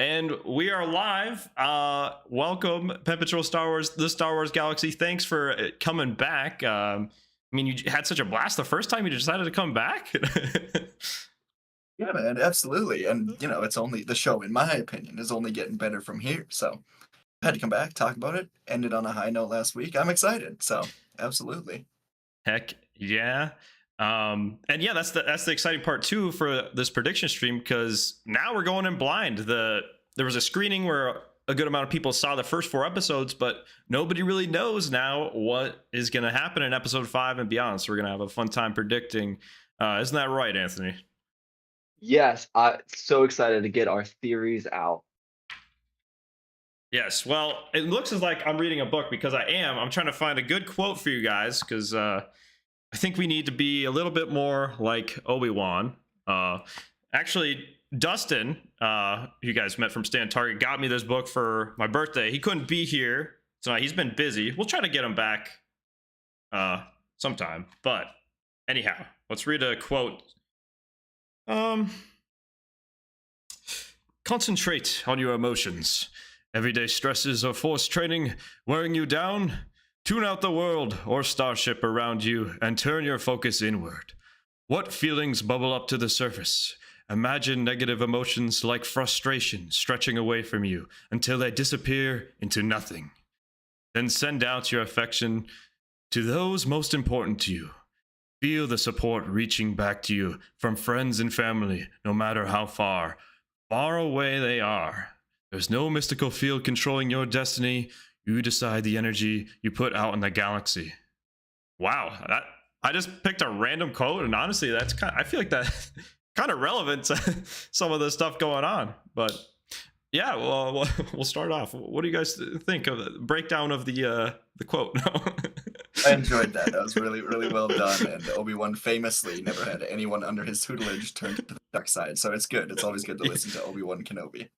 And we are live. Welcome, Perpetual Star Wars, the Star Wars Galaxy. Thanks for coming back. I mean, you had such a blast the first time you decided to come back. Yeah, man, absolutely. And it's only the show, in my opinion, is only getting better from here. So I had to come back, talk about it, ended on a high note last week. I'm excited. So absolutely. Heck yeah. And yeah, that's the exciting part too for this prediction stream, because now we're going in blind. There was a screening where a good amount of people saw the first 4 episodes, but nobody really knows now what is going to happen in episode 5 and beyond. So we're going to have a fun time predicting. Isn't that right, Anthony? Yes, I'm so excited to get our theories out. Yes. Well, it looks as like I'm reading a book, because I am. I'm trying to find a good quote for you guys, because I think we need to be a little bit more like Obi-Wan. Actually, Dustin, who you guys met from Stand Target, got me this book for my birthday. He couldn't be here, so he's been busy. We'll try to get him back sometime. But anyhow, let's read a quote. Concentrate on your emotions. Everyday stresses or forced training wearing you down? Tune out the world or starship around you and turn your focus inward. What feelings bubble up to the surface? Imagine negative emotions like frustration stretching away from you until they disappear into nothing. Then send out your affection to those most important to you. Feel the support reaching back to you from friends and family, no matter how far away they are. There's no mystical field controlling your destiny. You decide the energy you put out in the galaxy. Wow, I just picked a random quote, and honestly, I feel like that's kind of relevant to some of the stuff going on. But yeah, well, we'll start off. What do you guys think of the breakdown of the quote? I enjoyed that. That was really, really well done. And Obi-Wan famously never had anyone under his tutelage turn to the dark side. So it's good. It's always good to listen to Obi-Wan Kenobi.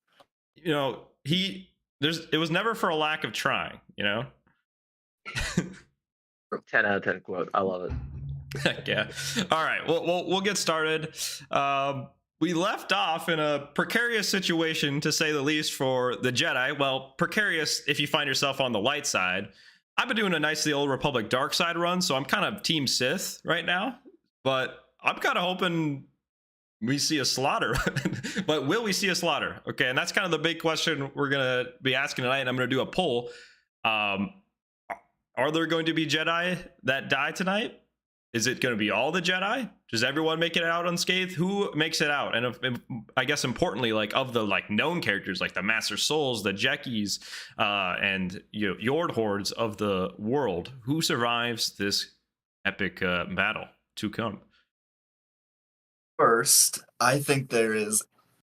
It was never for a lack of trying, 10 out of 10 quote. I love it. Heck yeah. All right. Well, we'll get started. We left off in a precarious situation, to say the least, for the Jedi. Well, precarious if you find yourself on the light side. I've been doing a nice the Old Republic dark side run, so I'm kind of Team Sith right now. But I'm kind of hoping we see a slaughter. But will we see a slaughter? Okay, and that's kind of the big question we're going to be asking tonight, and I'm going to do a poll. Are there going to be Jedi that die tonight? Is it going to be all the Jedi? Does everyone make it out unscathed? Who makes it out? And I guess importantly, of the known characters, like the Master Souls, the Jekkies, and Yord hordes of the world, who survives this epic battle to come? First, I think there is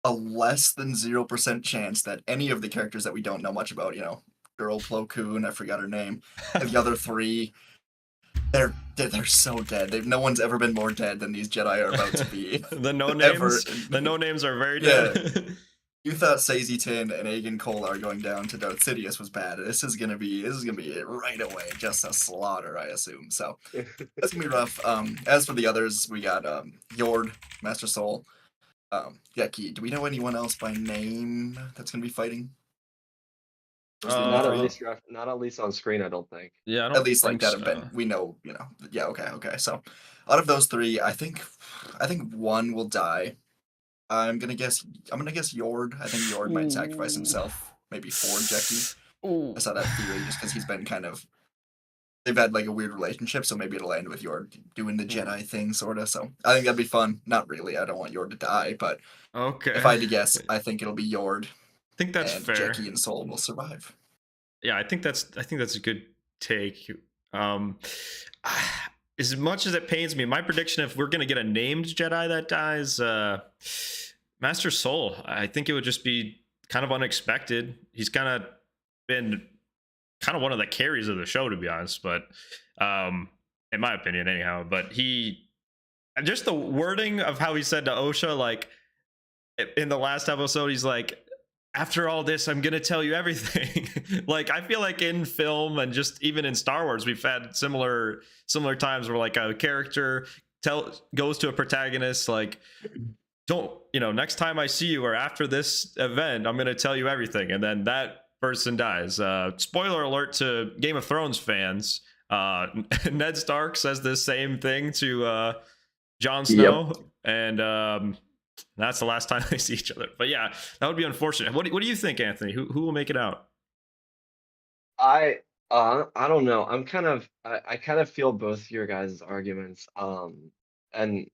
a less than 0% chance that any of the characters that we don't know much about, Girl Plo Koon, I forgot her name, and the other three, they're so dead. No one's ever been more dead than these Jedi are about to be. The no names. The no names are very dead. You thought Sazy Tin and Aegon Cole are going down to Darth Sidious was bad. This is gonna be it right away. Just a slaughter, I assume. So that's gonna be rough. As for the others, we got Yord, Master Soul, Yeki. Do we know anyone else by name that's gonna be fighting? Not at least on screen, I don't think. Yeah, at least like that event. We know, Yeah, okay. So out of those three, I think one will die. I'm gonna guess Yord. I think Yord might sacrifice himself, maybe for Jekki. I saw that theory just because he's been they've had a weird relationship, so maybe it'll end with Yord doing the Jedi thing, sorta. So I think that'd be fun. Not really. I don't want Yord to die, but okay. If I had to guess, I think it'll be Yord. I think that's fair. Jekki and Soul will survive. Yeah, I think that's a good take. As much as it pains me, my prediction, if we're gonna get a named Jedi that dies, Master Soul, I think it would just be kind of unexpected. He's kind of been one of the carries of the show, to be honest, but in my opinion anyhow. But just the wording of how he said to Osha, in the last episode, he's like, after all this, I'm gonna tell you everything. I feel like in film and just even in Star Wars, we've had similar times where a character goes to a protagonist, don't, next time I see you or after this event, I'm going to tell you everything. And then that person dies. Spoiler alert to Game of Thrones fans. Ned Stark says the same thing to Jon Yep. Snow. And that's the last time they see each other. But yeah, that would be unfortunate. What do you think, Anthony? Who will make it out? I don't know. I kind of feel both your guys' arguments. And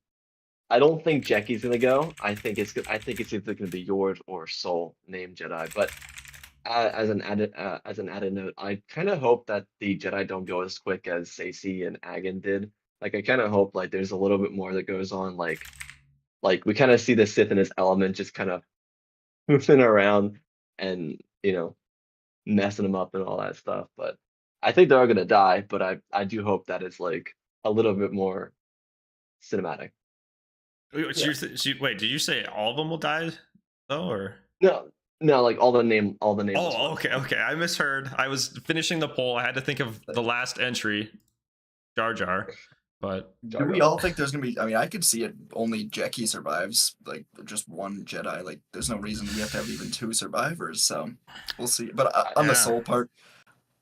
I don't think Jackie's gonna go. I think it's either gonna be Yord or Soul named Jedi. But as an added note, I kind of hope that the Jedi don't go as quick as Stacey and Agan did. Like I kind of hope like there's a little bit more that goes on. Like we kind of see the Sith in his element, just kind of moving around and messing them up and all that stuff. But I think they're all gonna die. But I do hope that it's like a little bit more cinematic. So wait, did you say all of them will die though, or? No, no, like all the nameless Oh, ones. okay. I misheard. I was finishing the poll. I had to think of the last entry, Jar Jar, but Do we all think there's gonna be? I mean, I could see it. Only Jackie survives, like just one Jedi. Like, there's no reason we have to have even two survivors. So we'll see. But on the Yeah. Soul part,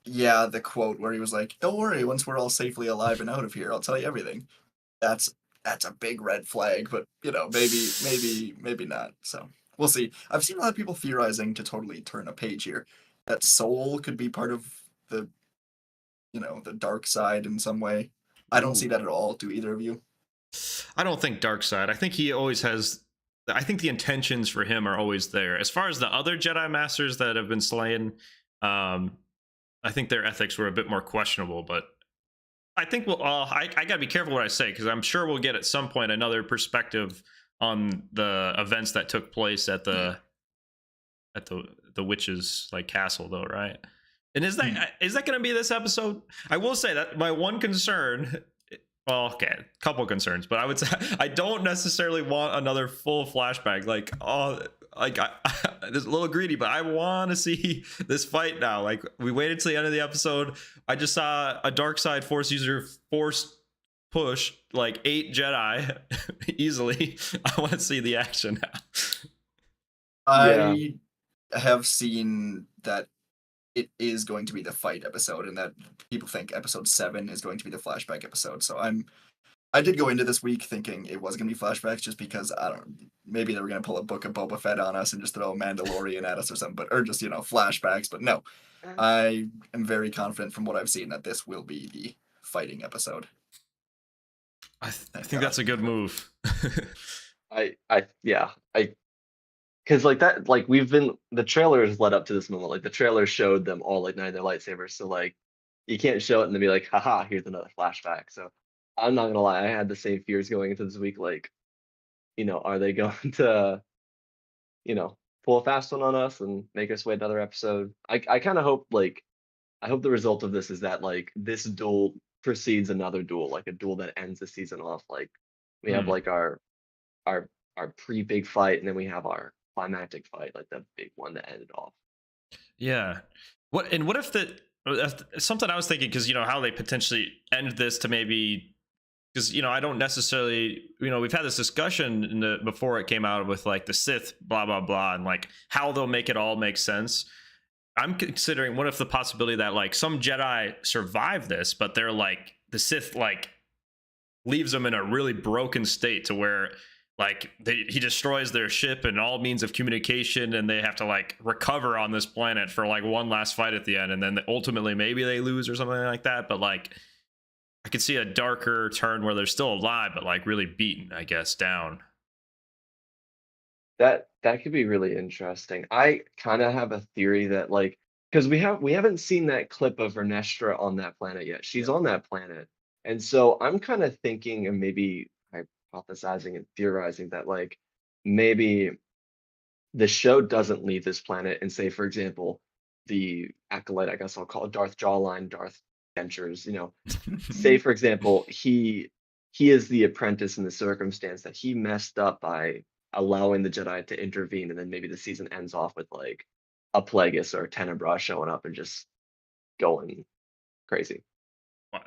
yeah, the quote where he was like, "Don't worry, once we're all safely alive and out of here, I'll tell you everything." That's a big red flag. But maybe not. So we'll see. I've seen a lot of people theorizing to totally turn a page here. That Soul could be part of the the dark side in some way. I don't see that at all. Do either of you? I don't think Dark Side. I think he always has. I think the intentions for him are always there. As far as the other Jedi Masters that have been slain, I think their ethics were a bit more questionable. But I think we'll. I gotta be careful what I say because I'm sure we'll get at some point another perspective on the events that took place at the witches like castle, though, right? And is that going to be this episode? I will say that my one concern. Well, okay, a couple concerns, but I would say I don't necessarily want another full flashback. Like, this is a little greedy, but I want to see this fight now. Like, we waited till the end of the episode. I just saw a dark side force user force push like 8 Jedi easily. I want to see the action now. I have seen that it is going to be the fight episode, and that people think episode 7 is going to be the flashback episode. So I did go into this week thinking it was going to be flashbacks, just because maybe they were going to pull a Book of Boba Fett on us and just throw a Mandalorian at us or something, or just flashbacks. But no, I am very confident from what I've seen that this will be the fighting episode. I think that's a good move. Because like that, like the trailers led up to this moment. Like the trailer showed them all igniting their lightsabers. So like, you can't show it and then be like, haha, here's another flashback. So I'm not gonna lie, I had the same fears going into this week. Like, are they going to, pull a fast one on us and make us wait another episode? I kind of hope I hope the result of this is that like this duel precedes another duel, like a duel that ends the season off. Like we have like our pre-big fight, and then we have our climactic fight, like the big one that ended off. Yeah. What if something I was thinking, because how they potentially end this to maybe, because I don't necessarily, we've had this discussion before it came out with like the Sith blah blah blah and like how they'll make it all make sense. I'm considering, what if the possibility that like some Jedi survive this, but they're like the Sith like leaves them in a really broken state to where like he destroys their ship and all means of communication, and they have to like recover on this planet for like one last fight at the end, and then ultimately maybe they lose or something like that. But like I could see a darker turn where they're still alive but like really beaten, I guess, down. That could be really interesting. I kind of have a theory that like, because we haven't seen that clip of Vernestra on that planet yet. She's on that planet, and so I'm kind of thinking and maybe hypothesizing and theorizing that like maybe the show doesn't leave this planet, and say, for example, the Acolyte, I guess I'll call it Darth Jawline, Darth Dentures, say, for example, he is the apprentice in the circumstance that he messed up by allowing the Jedi to intervene, and then maybe the season ends off with like a Plagueis or a Tenebra showing up and just going crazy.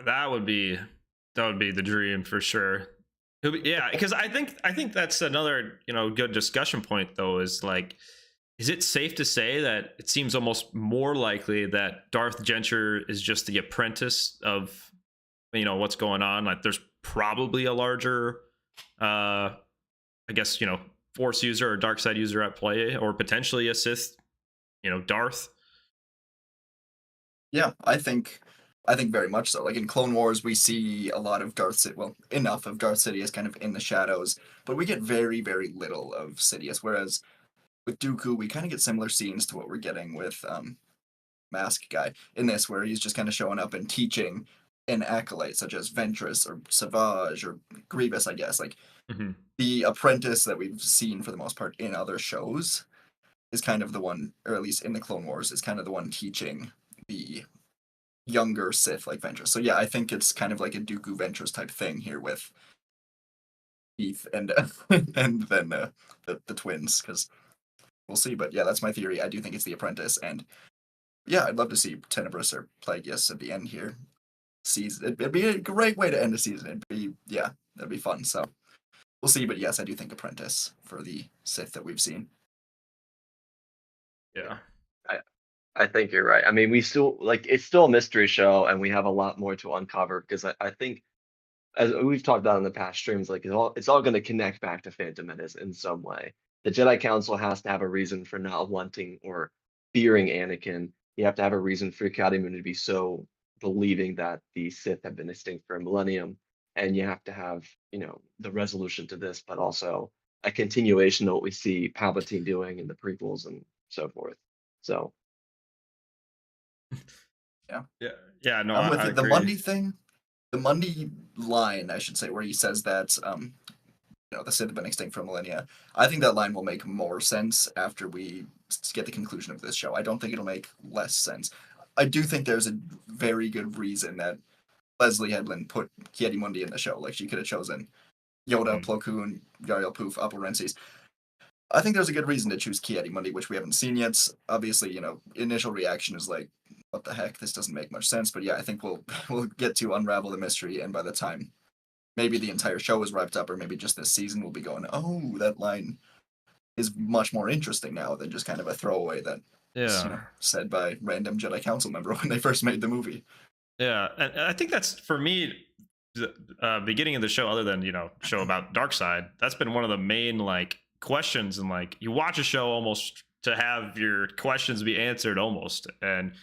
That would be the dream for sure. Yeah, because I think that's another good discussion point though. Is like, is it safe to say that it seems almost more likely that Darth Genscher is just the apprentice of what's going on? Like, there's probably a larger, I guess Force user or dark side user at play, or potentially a Sith, Darth. Yeah, I think very much so. Like in Clone Wars, we see a lot of Darth Sidious, well, enough of Darth Sidious kind of in the shadows, but we get very, very little of Sidious. Whereas with Dooku, we kind of get similar scenes to what we're getting with Mask Guy in this, where he's just kind of showing up and teaching an acolyte such as Ventress or Savage or Grievous, I guess. Like Hmm. the apprentice that we've seen for the most part in other shows is kind of the one, or at least in the Clone Wars, is kind of the one teaching the younger Sith like Ventress. So yeah, I think it's kind of like a Dooku Ventress type thing here with Heath and and then the twins, because we'll see. But yeah, that's my theory. I do think it's the apprentice, and yeah, I'd love to see Tenebrous or Plagueis at the end here. Season, it'd be a great way to end a season. It'd be, yeah, that'd be fun. So we'll see. But yes, I do think apprentice for the Sith that we've seen. Yeah. I think you're right. I mean, we still like it's still a mystery show, and we have a lot more to uncover because I think, as we've talked about in the past streams, like it's all going to connect back to Phantom Menace in some way. The Jedi Council has to have a reason for not wanting or fearing Anakin. You have to have a reason for Academy to be so believing that the Sith have been extinct for a millennium, and you have to have the resolution to this, but also a continuation of what we see Palpatine doing in the prequels and so forth. So. Yeah. No, I'm with I it. The agree. Mundy thing, the Mundy line, I should say, where he says that the Sith have been extinct for millennia. I think that line will make more sense after we get the conclusion of this show. I don't think it'll make less sense. I do think there's a very good reason that Leslie Headland put Ki-Adi-Mundi in the show. Like, she could have chosen Yoda, Mhm. Plo Koon, Yarael Poof, Apple Rensis. I think there's a good reason to choose Ki-Adi-Mundi, which we haven't seen yet. Obviously, initial reaction is like, what the heck? This doesn't make much sense. But yeah, I think we'll get to unravel the mystery, and by the time maybe the entire show is wrapped up, or maybe just this season, we'll be going, oh, that line is much more interesting now than just kind of a throwaway that was, Yeah. said by random Jedi Council member when they first made the movie. Yeah, and I think that's, for me, the beginning of the show, other than show about dark side, that's been one of the main like questions. And like, you watch a show almost to have your questions be answered almost. And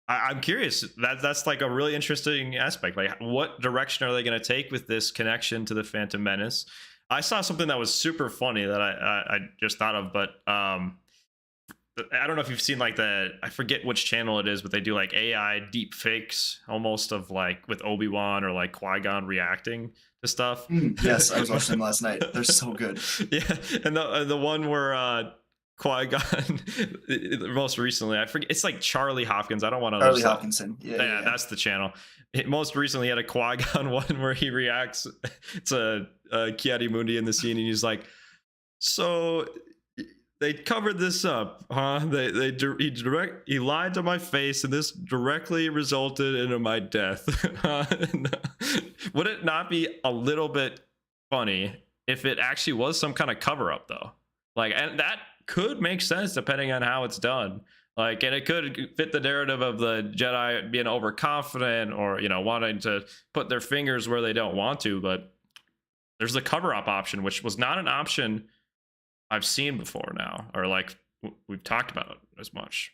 I'm curious, that's like a really interesting aspect. Like, what direction are they going to take with this connection to the Phantom Menace? I saw something that was super funny that I just thought of, but I don't know if you've seen like I forget which channel it is, but they do like AI deep fakes almost of like with Obi-Wan or like Qui-Gon reacting to stuff. Yes, I was watching them last night. They're so good. Yeah, and the one where Qui-Gon most recently, I forget, it's like Charlie Hopkins. I don't want to Charlie Hopkinson. Yeah. that's the channel. Most recently had a Qui-Gon one where he reacts to Ki-Adi-Mundi in the scene, and he's like, so they covered this up, huh? He lied to my face, and this directly resulted into my death. Would it not be a little bit funny if it actually was some kind of cover up, though? Like, and that could make sense depending on how it's done. Like, and it could fit the narrative of the Jedi being overconfident or wanting to put their fingers where they don't want to. But there's the cover up option, which was not an option I've seen before now, or like we've talked about as much.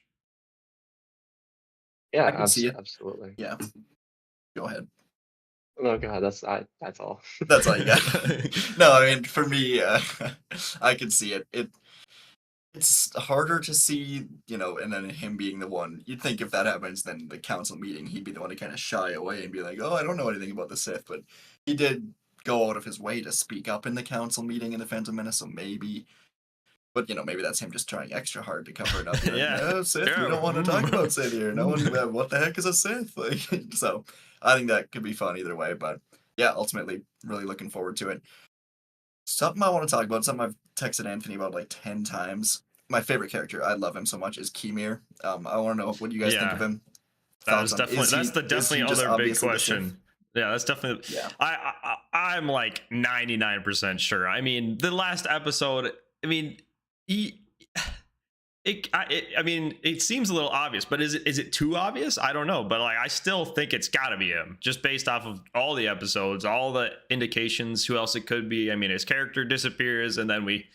Yeah, I can see it. absolutely. Yeah. Go ahead. Oh god, that's all. That's all you got. No, I mean, for me, I can see it. It's harder to see, and then him being the one. You'd think if that happens, then the council meeting, he'd be the one to kind of shy away and be like, oh, I don't know anything about the Sith. But he did go out of his way to speak up in the council meeting in the Phantom Menace, so maybe. But, maybe that's him just trying extra hard to cover it up. Like, Yeah. No, Sith, we don't want to talk about Sith here. No one, what the heck is a Sith? Like, so I think that could be fun either way. But yeah, ultimately, really looking forward to it. Something I want to talk about, something I've texted Anthony about like 10 times. My favorite character, I love him so much, is Keemir. I want to know what you guys think of him. That is Thoughts on- definitely is he- that's the is he definitely just other big obviously the Sith? question. Yeah, that's definitely. Yeah. I'm like 99% sure. I mean, the last episode. I mean, he. I mean, it seems a little obvious, but is it too obvious? I don't know, but like, I still think it's got to be him, just based off of all the episodes, all the indications. Who else it could be? I mean, his character disappears, and then we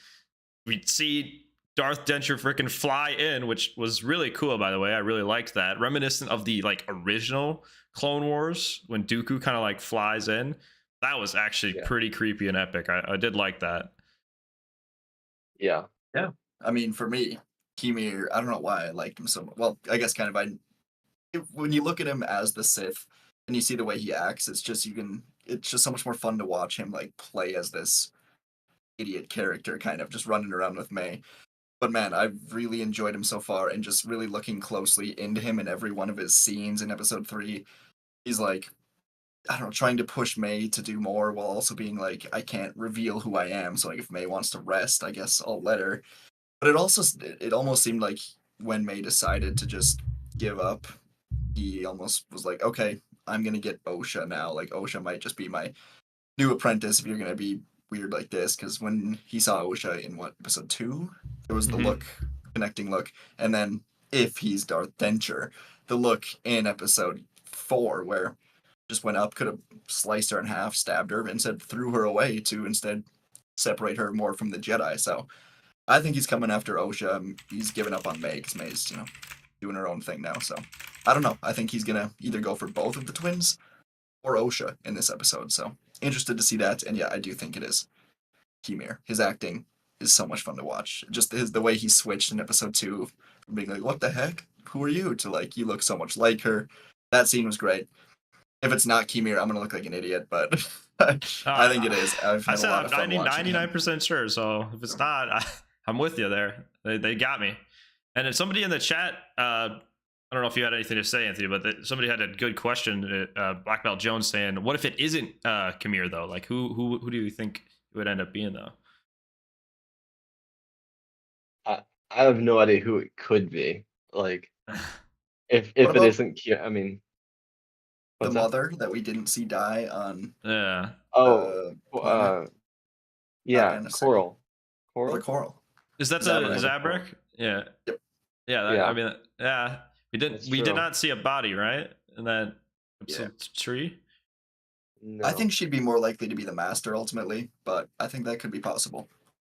see Darth Denture freaking fly in, which was really cool, by the way. I really liked that, reminiscent of the like original Clone Wars when Dooku kind of like flies in. That was actually Yeah. pretty creepy and epic. I did like that. Yeah. Yeah. I mean, for me, Kimir, I don't know why I liked him so much. Well, I guess kind of when you look at him as the Sith and you see the way he acts, it's just so much more fun to watch him like play as this idiot character, kind of just running around with May. But man, I've really enjoyed him so far, and just really looking closely into him in every one of his scenes in episode 3. He's like, I don't know, trying to push May to do more while also being like, I can't reveal who I am. So like, if May wants to rest, I guess I'll let her. But it almost seemed like when May decided to just give up, he almost was like, okay, I'm gonna get Osha now. Like Osha might just be my new apprentice if you're gonna be weird like this. Because when he saw Osha in what episode 2, there was the Mhm. look, connecting look, and then if he's Darth Denture, the look in episode 4 where just went up, could have sliced her in half, stabbed her, instead threw her away to instead separate her more from the Jedi. So I think he's coming after Osha. He's given up on May because May's, doing her own thing now. So I don't know. I think he's gonna either go for both of the twins or Osha in this episode. So interested to see that. And yeah, I do think it is Kimir. His acting is so much fun to watch. Just the way he switched in episode 2 from being like, "What the heck? Who are you?" to like, "You look so much like her." That scene was great. If it's not Kimir, I'm gonna look like an idiot, but I think it is. I've I had a said lot I'm of fun watching him. 99% sure. So if it's not, I'm with you there. They got me. And then somebody in the chat, I don't know if you had anything to say, Anthony, but somebody had a good question. Black Belt Jones saying, "What if it isn't Kamir though? Like who do you think it would end up being though?" I have no idea who it could be. Like, if What it about isn't I mean, the what's that? mother that we didn't see die on Yeah. Oh, the planet? uh, yeah, And a second. Coral. Oh, the Coral? coral. Is that Zabrak. a Zabrak? Yeah. Yep. Yeah. I Yeah, mean, yeah. that's We did true. not see a body, right? In that Yeah. episode 3. I No. think she'd be more likely to be the master ultimately, but I think that could be possible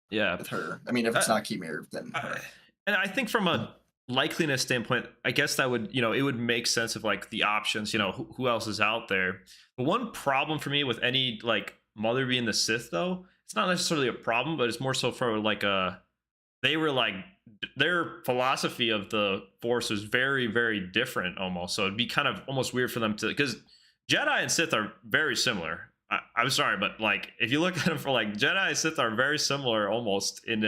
Yeah. with her. I mean, if it's Uh, not Kimir, then her. and I think from a likeliness standpoint, I guess that would, it would make sense of like the options, who else is out there. The one problem for me with any like mother being the Sith though, it's not necessarily a problem, but it's more so for like they were like their philosophy of the Force was very, very different almost. So it'd be kind of almost weird for them to, because Jedi and Sith are very similar. I'm sorry, but like if you look at them for like Jedi and Sith are very similar almost in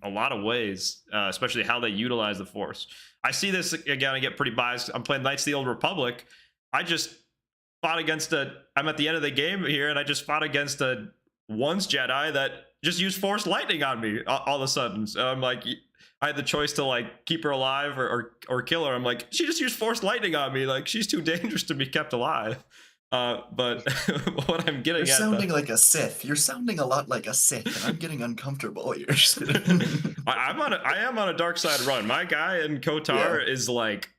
a lot of ways, especially how they utilize the Force. I see this again. I get pretty biased. I'm playing Knights of the Old Republic. I just fought against I'm at the end of the game here, and I just fought against a once Jedi that just used Force lightning on me all of a sudden. So I'm like, I had the choice to like keep her alive or kill her. I'm like, she just used Force lightning on me. Like she's too dangerous to be kept alive. But what I'm getting You're at, sounding like a Sith. You're sounding a lot like a Sith, and I'm getting uncomfortable here. I am on a dark side run. My guy in Kotar is like,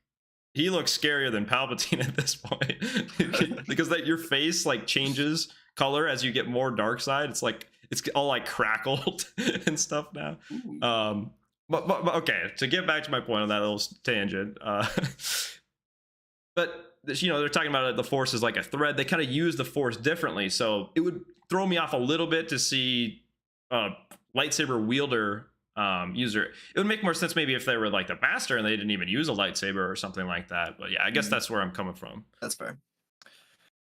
he looks scarier than Palpatine at this point because that your face like changes color as you get more dark side. It's like it's all like crackled and stuff now. But okay, to get back to my point on that little tangent, but they're talking about the Force is like a thread. They kind of use the Force differently, so it would throw me off a little bit to see lightsaber wielder user. It would make more sense maybe if they were like the master and they didn't even use a lightsaber or something like that. But yeah, I guess that's where I'm coming from. That's fair.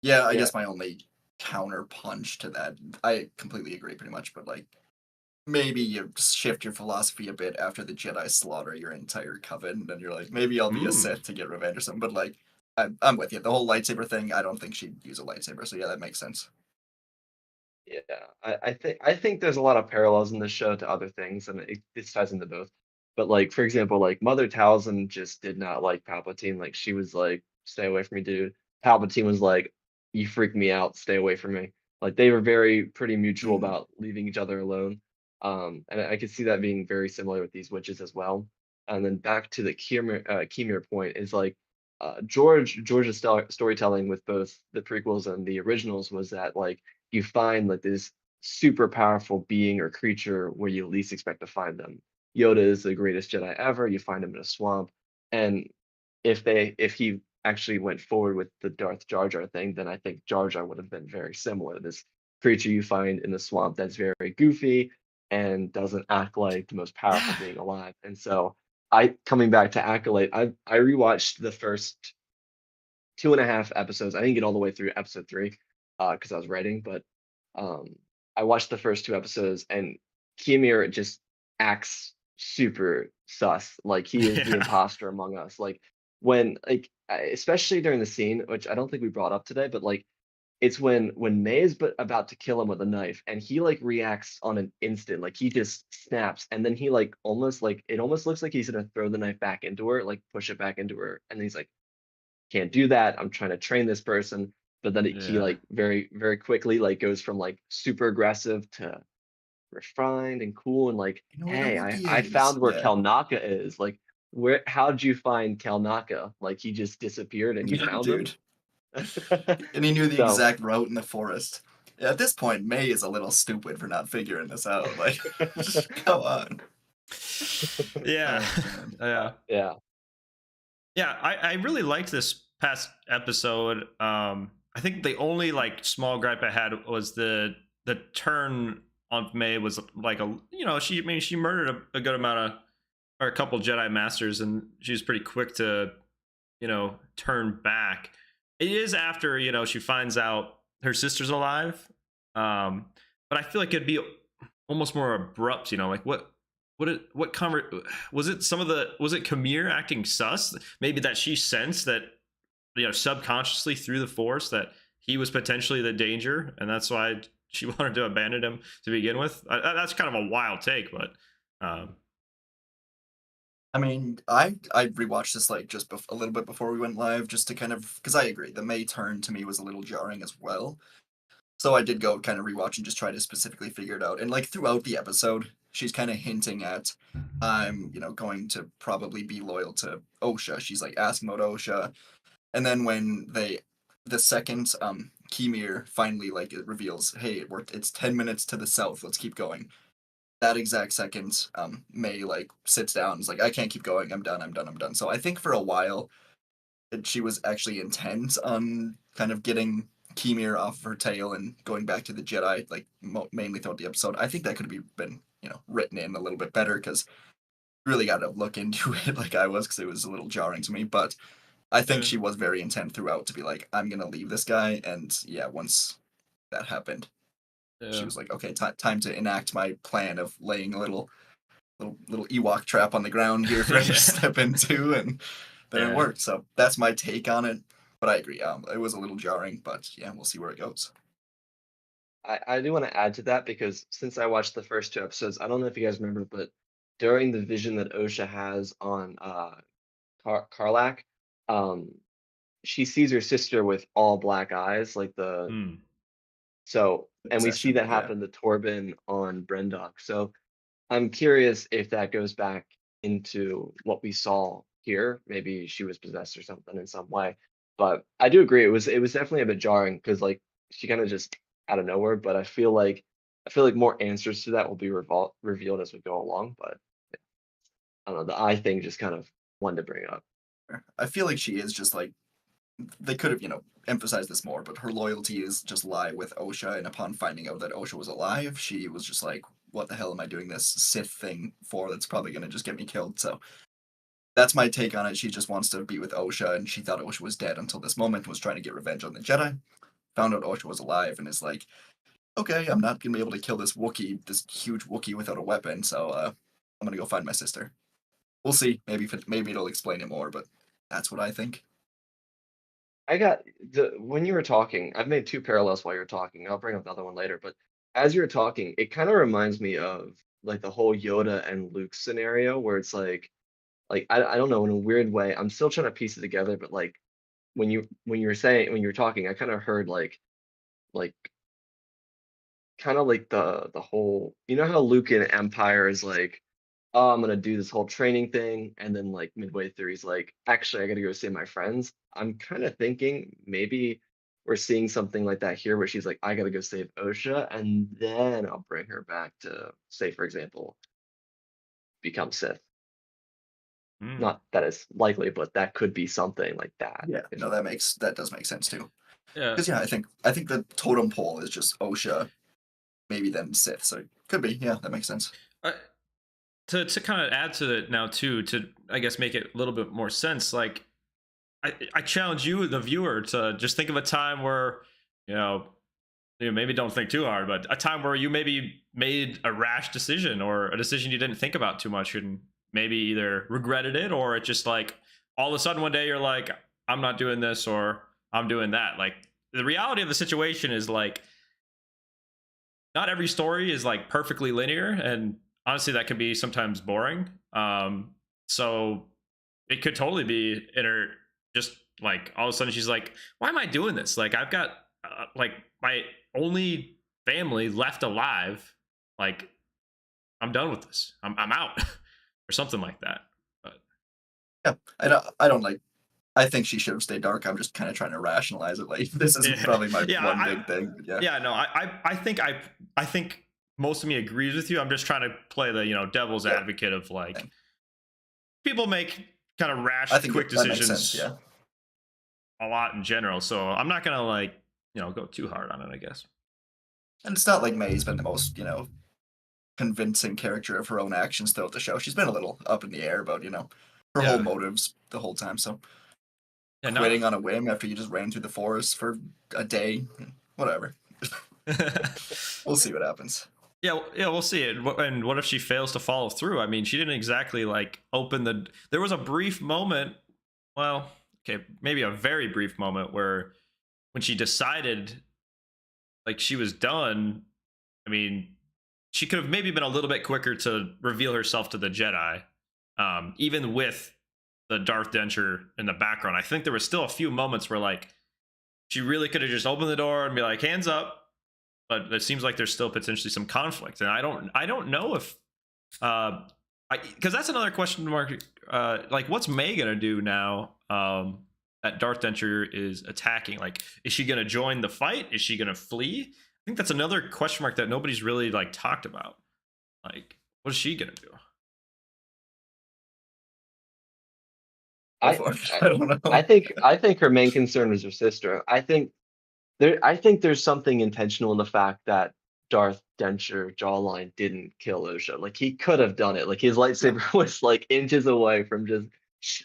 Yeah, I Yeah. guess my only counter punch to that, I completely agree pretty much, but like maybe you shift your philosophy a bit after the Jedi slaughter your entire coven, and you're like, maybe I'll be a Sith to get revenge or something. But like, I'm with you. The whole lightsaber thing, I don't think she'd use a lightsaber. So yeah, that makes sense. Yeah, I think there's a lot of parallels in the show to other things, and this ties into both. But like, for example, like Mother Talzin just did not like Palpatine. Like she was like, "Stay away from me, dude." Palpatine was like, you freak me out, stay away from me. Like they were very pretty mutual Mm, about leaving each other alone. And I could see that being very similar with these witches as well. And then back to the Kemir point is like George's storytelling with both the prequels and the originals was that like you find like this super powerful being or creature where you least expect to find them. Yoda is the greatest Jedi ever. You find him in a swamp, and if he actually went forward with the Darth Jar Jar thing, then I think Jar Jar would have been very similar. This creature you find in the swamp that's very goofy and doesn't act like the most powerful Yeah. being alive. And so I coming back to Acolyte, I rewatched the first 2.5 episodes. I didn't get all the way through episode three because I was writing, but um, I watched the first 2 episodes and Kimir just acts super sus. Like he is the Yeah. imposter among us. Like when especially during the scene, which I don't think we brought up today, but like it's when May is about to kill him with a knife and he like reacts on an instant. Like he just snaps and then he like almost like it almost looks like he's gonna throw the knife back into her, like push it back into her, and then he's like can't do that. I'm trying to train this person. But then he Yeah. like very, very quickly like goes from like super aggressive to refined and cool and like, you know what a hey, Wookiee I is? found where Yeah. Kelnaka is. Like, how'd you find Kelnaka? Like he just disappeared and you Yeah, found him? dude. And he knew the So exact route in the forest. At this point, May is a little stupid for not figuring this out. Like, come on. Yeah. Oh man. Yeah. yeah. Yeah, I really liked this past episode. I think the only like small gripe I had was the turn on May was like a she I mean she murdered a good amount of or a couple Jedi Masters and she was pretty quick to turn back. It is after she finds out her sister's alive, but I feel like it'd be almost more abrupt. Like was it? Was it Kamir acting sus? Maybe that she sensed that subconsciously through the Force that he was potentially the danger, and that's why she wanted to abandon him to begin with. That's kind of a wild take, but um, I mean, I rewatched this like just a little bit before we went live, just to kind of because I agree the May turn to me was a little jarring as well. So I did go kind of rewatch and just try to specifically figure it out. And like throughout the episode, she's kind of hinting at I'm going to probably be loyal to Osha. She's like asking about Osha, and then when the second Kemir finally like it reveals, hey, it's 10 minutes to the south. Let's keep going. That exact second, May like sits down and is like, I can't keep going. I'm done. I'm done. I'm done. So I think for a while, she was actually intent on kind of getting Kemir off of her tail and going back to the Jedi, like mainly throughout the episode. I think that could have been written in a little bit better because really got to look into it like I was because it was a little jarring to me. But I think yeah, she was very intent throughout to be like, I'm gonna leave this guy, and yeah, once that happened, she yeah, was like, okay, time to enact my plan of laying a little Ewok trap on the ground here for him to yeah, step into, and then it yeah. worked. So that's my take on it. But I agree. It was a little jarring, but yeah, we'll see where it goes. I do want to add to that because since I watched the first 2 episodes, I don't know if you guys remember, but during the vision that Osha has on Karlak, um, she sees her sister with all black eyes, like the Hmm. so, and we see Obsession, that yeah. happen to Torben on Brendok. So I'm curious if that goes back into what we saw here. Maybe she was possessed or something in some way. But I do agree, it was definitely a bit jarring because like she kind of just out of nowhere. But I feel like more answers to that will be revealed as we go along. But I don't know, the eye thing just kind of wanted to bring up. I feel like she is just like they could have emphasized this more, but her loyalty is just lie with Osha, and upon finding out that Osha was alive, she was just like, "What the hell am I doing this Sith thing for? That's probably gonna just get me killed." So that's my take on it. She just wants to be with Osha, and she thought Osha was dead until this moment, was trying to get revenge on the Jedi. Found out Osha was alive, and is like, okay, I'm not gonna be able to kill this Wookiee, this huge Wookiee without a weapon, so I'm gonna go find my sister. We'll see. Maybe it'll explain it more, but that's what I think. I got the when you were talking, I've made two parallels while you're talking. I'll bring up the other one later, but as you're talking, it kind of reminds me of like the whole Yoda and Luke scenario where it's like I don't know in a weird way. I'm still trying to piece it together, but like when you were talking, I kind of heard like kind of like the whole, you know how Luke in Empire is like, oh, I'm gonna do this whole training thing, and then like midway through, he's like, actually, I gotta go save my friends. I'm kind of thinking maybe we're seeing something like that here, where she's like, I gotta go save Osha, and then I'll bring her back to, say, for example, become Sith. Hmm. Not that it's likely, but that could be something like that. Yeah, If no, that does make sense too. Yeah. Because yeah, I think the totem pole is just OSHA, maybe then Sith. So could be. Yeah, that makes sense. Uh, to kind of add to it now too, to I guess make it a little bit more sense, like I challenge you, the viewer, to just think of a time where, you know, maybe don't think too hard, but a time where you maybe made a rash decision or a decision you didn't think about too much and maybe either regretted it or it just like all of a sudden one day you're like, I'm not doing this or I'm doing that. Like the reality of the situation is like not every story is like perfectly linear, and honestly that can be sometimes boring. So it could totally be in her, just like all of a sudden she's like, why am I doing this? Like I've got like my only family left alive. Like I'm done with this. I'm out or something like that. But Yeah, I don't like. I think she should have stayed dark. I'm just kind of trying to rationalize it. Like this is yeah, probably my yeah, one big thing. But yeah, yeah, no, I think most of me agrees with you. I'm just trying to play the, devil's yeah. advocate of like Same. people make kind of rash, I think quick that makes sense. decisions Yeah, a lot in general. So I'm not gonna like, go too hard on it, I guess. and it's not like May's been the most convincing character of her own actions throughout the show. She's been a little up in the air about her whole Yeah. motives the whole time. So Yeah, quitting on a whim after you just ran through the forest for a day, whatever. We'll see what happens. yeah, we'll see it. And what if she fails to follow through? I mean, she didn't exactly like open the. There was a brief moment. Well, okay, maybe a very brief moment where when she decided like she was done. I mean, she could have maybe been a little bit quicker to reveal herself to the Jedi, even with the Darth Denture in the background. I think there was still a few moments where like she really could have just opened the door and be like, hands up. But it seems like there's still potentially some conflict, and I don't know if because that's another question mark. Like, what's May gonna do now? That Darth Denture is attacking. Like, is she gonna join the fight? Is she gonna flee? I think that's another question mark that nobody's really like talked about. Like, what is she gonna do? Go I for it. I I don't know. I think her main concern is her sister. I think there's something intentional in the fact that Darth Denture jawline didn't kill Osha. Like he could have done it. Like his lightsaber was like inches away from just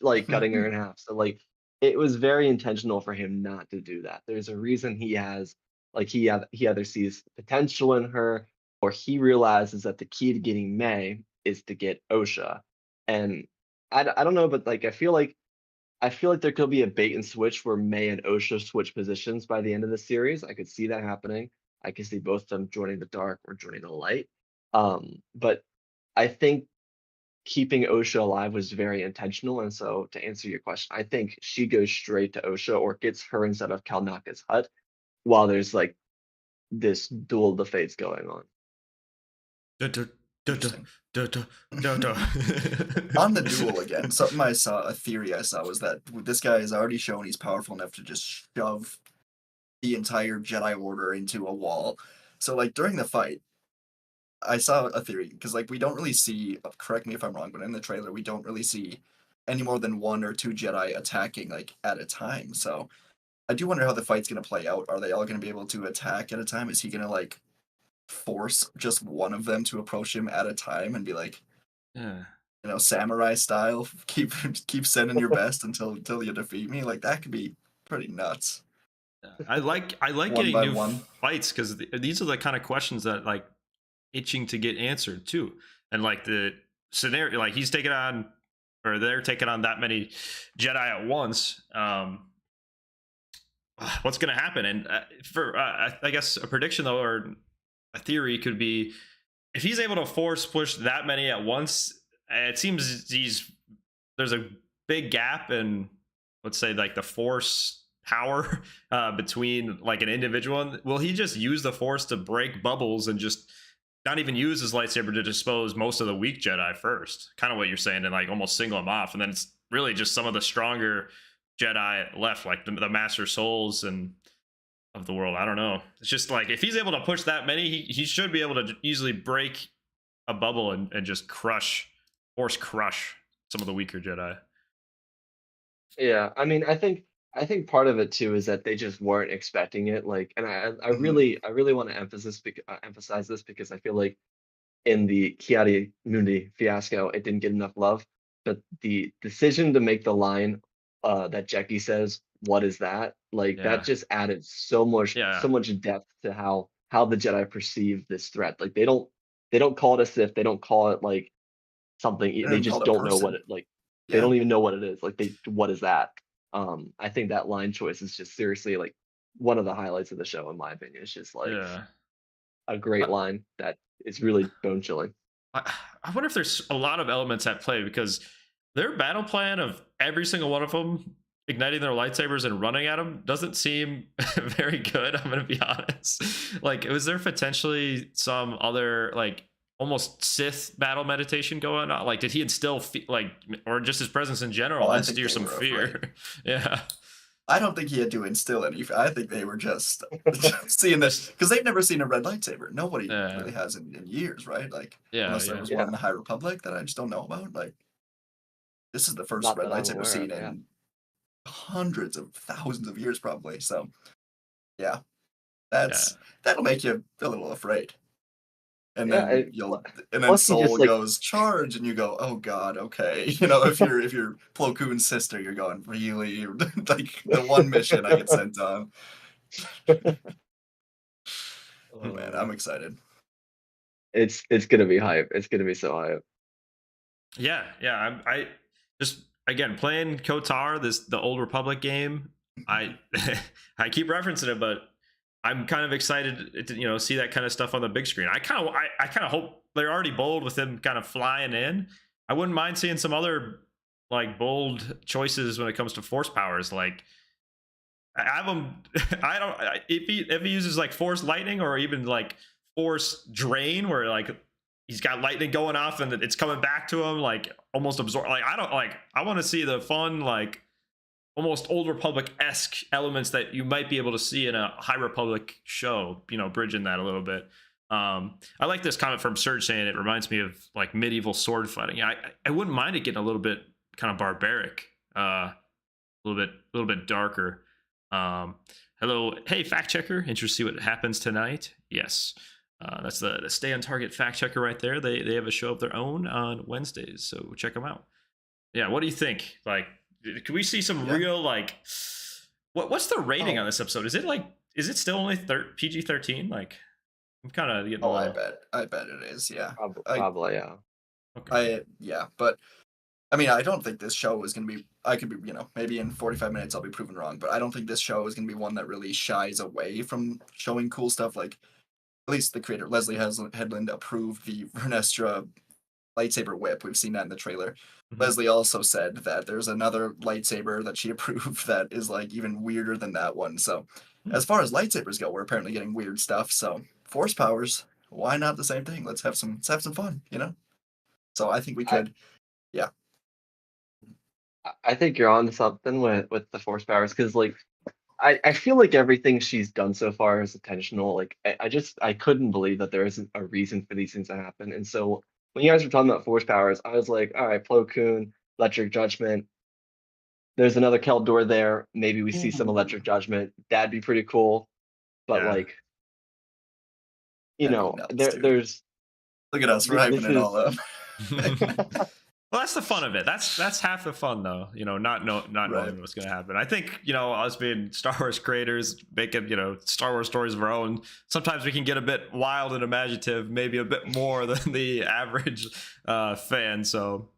like cutting her in half. So like it was very intentional for him not to do that. There's a reason he has like he either sees potential in her or he realizes that the key to getting May is to get Osha. And I don't know, but like I feel like there could be a bait and switch where May and Osha switch positions by the end of the series. I could see that happening. I could see both of them joining the dark or joining the light. But I think keeping Osha alive was very intentional. And so to answer your question, I think she goes straight to Osha or gets her instead of Kalnaka's hut while there's like this duel of the fates going on. Duh, duh, duh, duh, Interesting. duh, duh, duh, duh. On the duel again, something I saw, a theory I saw was that this guy has already shown he's powerful enough to just shove the entire Jedi Order into a wall. So like during the fight, I saw a theory because like we don't really see. Correct me if I'm wrong, but in the trailer we don't really see any more than one or two Jedi attacking like at a time. So I do wonder how the fight's gonna play out. Are they all gonna be able to attack at a time? Is he gonna like force just one of them to approach him at a time and be like, Yeah. samurai style, keep sending your best until you defeat me? Like that could be pretty nuts. I like One getting by new one. fights because these are the kind of questions that like itching to get answered too. And like the scenario, like he's taking on, or they're taking on that many Jedi at once. What's going to happen? And for I guess a prediction though, or a theory could be, if he's able to force push that many at once, it seems there's a big gap in let's say like the force power between like an individual, will he just use the force to break bubbles and just not even use his lightsaber to dispose most of the weak Jedi first? Kind of what you're saying, and like almost single them off, and then it's really just some of the stronger Jedi left, like the Master Souls and of the world. I don't know. It's just like if he's able to push that many, he should be able to easily break a bubble and just force crush some of the weaker Jedi. Yeah, I mean, I think part of it too is that they just weren't expecting it. Like, and I Hmm. really want to emphasize this because I feel like in the Chiari Mundi fiasco, it didn't get enough love. But the decision to make the line that Jackie says, "What is that?" Like that Yeah, just added yeah, so much depth to how the Jedi perceive this threat. Like they don't call it a Sith, they don't call it like something. They They didn't call just it a don't know what person. it like. They Yeah. don't even know what it is. Like what is that? I think that line choice is just seriously like one of the highlights of the show, in my opinion. It's just like yeah. a great I, line that is really bone chilling. I wonder if there's a lot of elements at play because their battle plan of every single one of them igniting their lightsabers and running at them doesn't seem very good. I'm gonna be honest. Like, was there potentially some other like almost Sith battle meditation going on? Like, did he instill like, or just his presence in Oh, general I think instill they some were afraid. fear? Yeah, I don't think he had to instill any. I think they were just seeing this because they've never seen a red lightsaber. Nobody yeah, really has in years, right? Like, yeah, unless there yeah, was one in Yeah, the High Republic that I just don't know about. Like, this is the first not red that I'm lightsaber aware of. seen Yeah, in hundreds of thousands of years, probably. So, yeah, yeah. that'll make you a little afraid. And yeah. then and then Plus, he just Soul like goes charge, and you go, oh God, okay. If you're Plo Koon's sister, you're going really like the one mission I get sent on. Man, uh, I'm excited. it's gonna be hype. It's gonna be so hype. Yeah, yeah. I just again playing Kotar, the old Republic game. I I keep referencing it, but I'm kind of excited to see that kind of stuff on the big screen. I kind of hope they're already bold with him kind of flying in. I wouldn't mind seeing some other like bold choices when it comes to force powers. Like I have him. I don't. If he uses like force lightning or even like force drain, where like he's got lightning going off and it's coming back to him, like almost absorb. Like I don't like. I want to see the fun, like almost old Republic esque elements that you might be able to see in a High Republic show. Bridging that a little bit. I like this comment from Serge saying it reminds me of like medieval sword fighting. I wouldn't mind it getting a little bit kind of barbaric. A little bit darker. Hello, hey fact checker, interested to see what happens tonight? Yes, that's the Stay on Target fact checker right there. They have a show of their own on Wednesdays, so check them out. Yeah, what do you think? Like, can we see some Yeah. real like, what's the rating on Oh, this episode? Is it still only PG-13? Like, I'm kind of getting a oh, I little bet. I bet it is. Yeah. I, Probably, yeah. okay. yeah. But I mean, I don't think this show is going to be. I could be, maybe in 45 minutes I'll be proven wrong, but I don't think this show is going to be one that really shies away from showing cool stuff. Like, at least the creator, Leslie Headland, approved the Vernestra lightsaber whip. We've seen that in the trailer. Mhm. Leslie also said that there's another lightsaber that she approved that is like even weirder than that one. So, Hmm. as far as lightsabers go, we're apparently getting weird stuff. So, force powers, why not the same thing? Let's have some fun. So I think we I could, yeah. I think you're on to something with the force powers because like I feel like everything she's done so far is intentional. Like I couldn't believe that there isn't a reason for these things to happen. And so when you guys were talking about force powers, I was like, all right, Plo Koon, Electric Judgment. There's another Keldor there. Maybe we see some Ooh, Electric Judgment. That'd be pretty cool. But Yeah. like, that'd be nuts, there dude. there's Look at us, we're hyping this it all is up. Well, that's the fun of it. That's half the fun, though. Not Right. knowing what's going to happen. I think us being Star Wars creators, making Star Wars stories of our own. Sometimes we can get a bit wild and imaginative, maybe a bit more than the average fan. So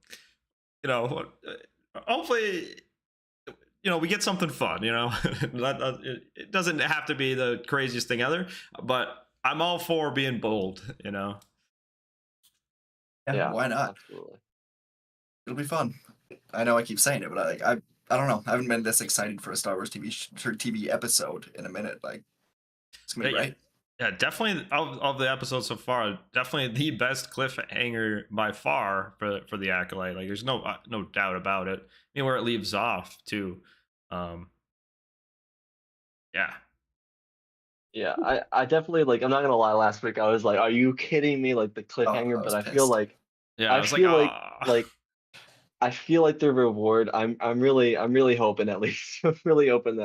hopefully we get something fun. It doesn't have to be the craziest thing ever, but I'm all for being bold. Yeah, yeah, why not? absolutely. It'll be fun. I know I keep saying it, but I don't know. I haven't been this excited for a Star Wars TV episode in a minute. Like, it's gonna be Yeah, great. yeah, definitely of the episodes so far, definitely the best cliffhanger by far for the Acolyte. Like, there's no doubt about it. I mean, where it leaves off too. Um, yeah, Yeah, I definitely like. I'm not gonna lie. Last week I was like, "Are you kidding me?" Like the Oh, cliffhanger, I but was I feel pissed. like yeah. I I was like, feel ah, I feel like the reward. I'm really hoping at least. I'm really hoping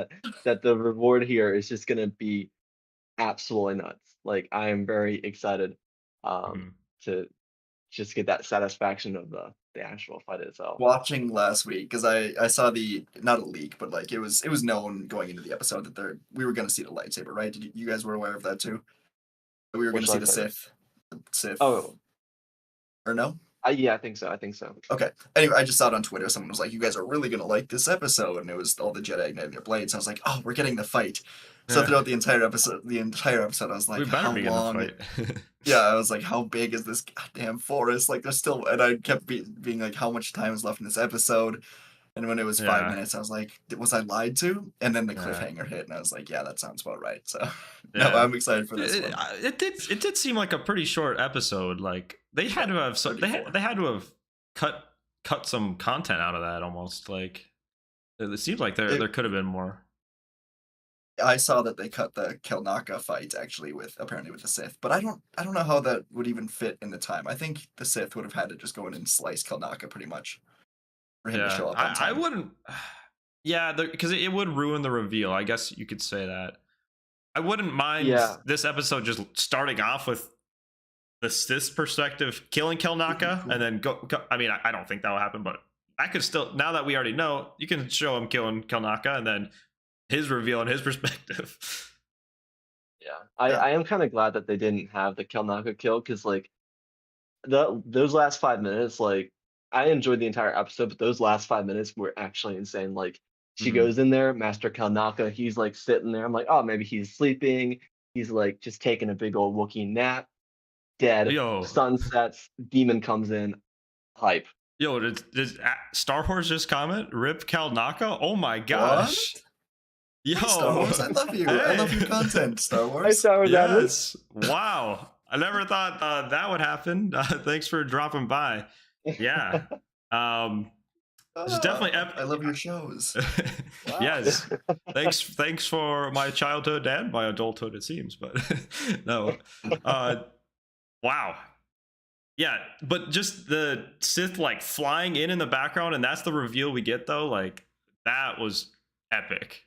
that the reward here is just gonna be absolutely nuts. Like I am very excited mhm. to just get that satisfaction of the actual fight itself. Watching last week because I saw the not a leak, but like it was known going into the episode that we were gonna see the lightsaber, right? Did you guys were aware of that too? That we were gonna Which see the lightsaber? Sith, Oh, or no? yeah, I think so. I think so. Okay. Anyway, I just saw it on Twitter. Someone was like, "You guys are really gonna like this episode," and it was all the Jedi igniting their blades. I was like, "Oh, we're getting the fight." So Yeah, throughout the entire episode, I was we like, better "How be in the long?" fight. Yeah, I was like, "How big is this goddamn forest?" Like, there's still, and I kept being like, "How much time is left in this episode?" And when it was five Yeah, minutes, I was like, "Was I lied to?" And then the yeah, cliffhanger hit, and I was like, "Yeah, that sounds about right." So, no, yeah. I'm excited for this one. It did seem like a pretty short episode. Like they had Yeah, to have some, 34. they had to have cut cut some content out of that almost. Like it seems like It there could have been more. I saw that they cut the Kelnaka fight actually with apparently with the Sith, but I don't know how that would even fit in the time. I think the Sith would have had to just go in and slice Kelnaka pretty much for him to Yeah, show up on I time. wouldn't. Yeah, because it would ruin the reveal. I guess you could say that. I wouldn't mind Yeah, this episode just starting off with this perspective, killing Ooh, Kelnaka, and cool. then go. I mean, I don't think that will happen, but I could still. Now that we already know, you can show him killing Kelnaka, and then his reveal and his perspective. yeah. I Yeah. I am kind of glad that they didn't have the Kelnaka kill because like those last 5 minutes, like I enjoyed the entire episode, but those last 5 minutes were actually insane. Like she Mhm. goes in there, Master Kalnaka, he's like sitting there. I'm like, oh, maybe he's sleeping. He's like just taking a big old Wookiee nap, dead. Yo, Sun sets, demon comes in, hype. yo, did Star Wars just comment? Rip Kelnaka? Oh my What? gosh. Hey, Star Yo, Wars, I love you. I love your hey, content, Star Hi, Wars. Star Wars admin. yes, wow. I never thought that would happen. Thanks for dropping by. Yeah, um, it's definitely I love your shows. Wow. yes. Thanks for my childhood and my adulthood. It seems, but no. Uh, wow. Yeah, but just the Sith like flying in the background, and that's the reveal we get though. Like that was epic.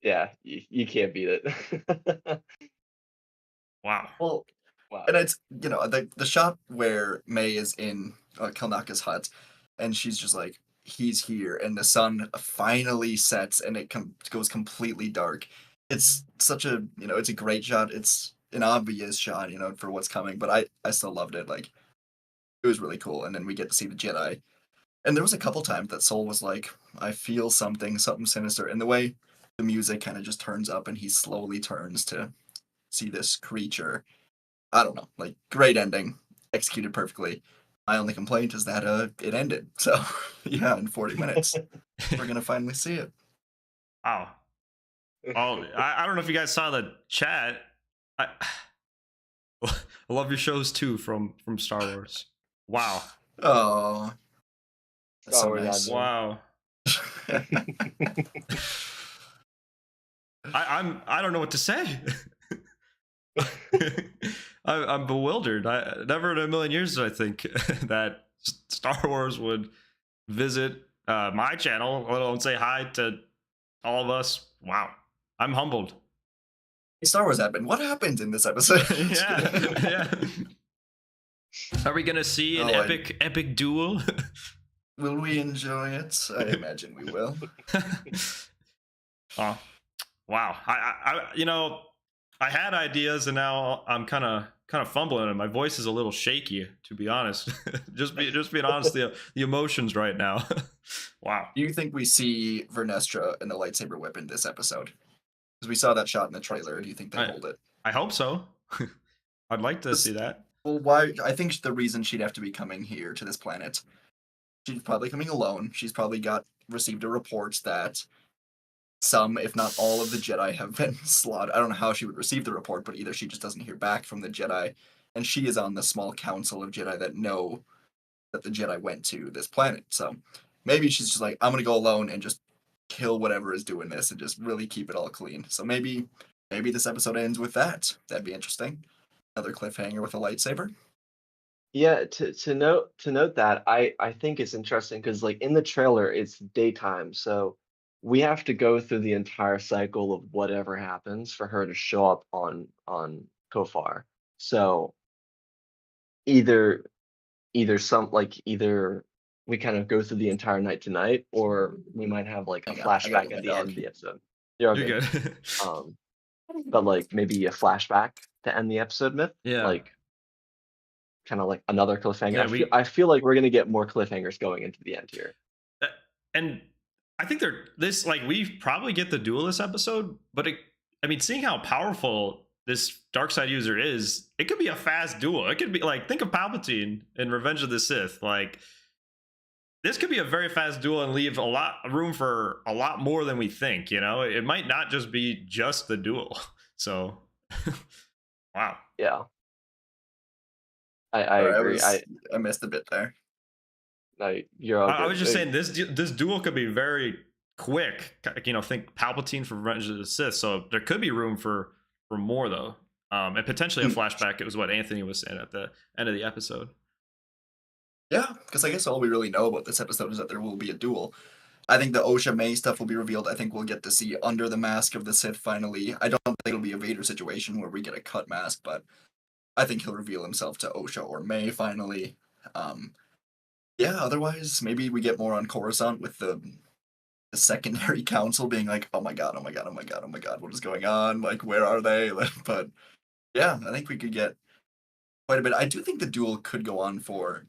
Yeah, you can't beat it. Wow. Well, Wow. and it's the shot where May is in Kelnaka's hut, and she's just like, he's here, and the sun finally sets, and it goes completely dark. It's such a it's a great shot. It's an obvious shot, for what's coming, but I still loved it. Like it was really cool, and then we get to see the Jedi. And there was a couple times that Soul was like, I feel something sinister, and the way the music kind of just turns up, and he slowly turns to see this creature. I don't know, like great ending, executed perfectly. My only complaint is that it ended. So yeah, in 40 minutes, we're gonna finally see it. Wow. Oh, I don't know if you guys saw the chat. I, I love your shows too from Star Wars. Wow. Oh, that's Star so Wars nice. admin. Wow. I don't know what to say. I'm bewildered. I never in a million years did I think that Star Wars would visit my channel, let alone say hi to all of us. Wow, I'm humbled. Star Wars admin, what happened in this episode? Yeah, yeah. Are we gonna see an Oh, epic duel? will we enjoy it? I imagine we will. Oh, wow. I had ideas and now I'm kind of fumbling and my voice is a little shaky, to be honest. Just being honest, the emotions right now. Wow. Do you think we see Vernestra and the lightsaber whip in this episode? Because we saw that shot in the trailer. Do you think they I hold it? I hope so. I'd like to see that. Well, why? I think the reason she'd have to be coming here to this planet, she's probably coming alone. She's probably got received a report that some, if not all, of the Jedi have been slaughtered. I don't know how she would receive the report, but either she just doesn't hear back from the Jedi, and she is on the small council of Jedi that know that the Jedi went to this planet. So maybe she's just like, I'm gonna go alone and just kill whatever is doing this and just really keep it all clean. So maybe this episode ends with that. That'd be interesting. Another cliffhanger with a lightsaber. Yeah, to note that I think it's interesting because like in the trailer it's daytime, so we have to go through the entire cycle of whatever happens for her to show up on Kofar. So either either we kind of go through the entire night tonight, or we might have like a Hang on, I gotta flashback get my at the end dog. of the episode. You're all You're good. good. Um, but like maybe a flashback to end the episode, myth. Yeah. Like kind of like another cliffhanger. Yeah, I feel like we're gonna get more cliffhangers going into the end here. and I think we probably get the duel this episode, but I mean, seeing how powerful this dark side user is, it could be a fast duel. It could be like, think of Palpatine in Revenge of the Sith. Like, this could be a very fast duel and leave a lot of room for a lot more than we think. You know, it might not just be just the duel. So, wow. Yeah, I Sorry, agree. I missed a bit there. No, you're all good. I was just saying this duel could be very quick. You know, think Palpatine for Revenge of the Sith. So there could be room for more though, and potentially a flashback. It was what Anthony was saying at the end of the episode. Yeah, because I guess all we really know about this episode is that there will be a duel. I think the Osha May stuff will be revealed. I think we'll get to see under the mask of the Sith finally. I don't think it'll be a Vader situation where we get a cut mask, but I think he'll reveal himself to Osha or May finally. Yeah, otherwise, maybe we get more on Coruscant with the secondary council being like, oh my god, oh my god, oh my god, oh my god, what is going on? Like, where are they? But yeah, I think we could get quite a bit. I do think the duel could go on for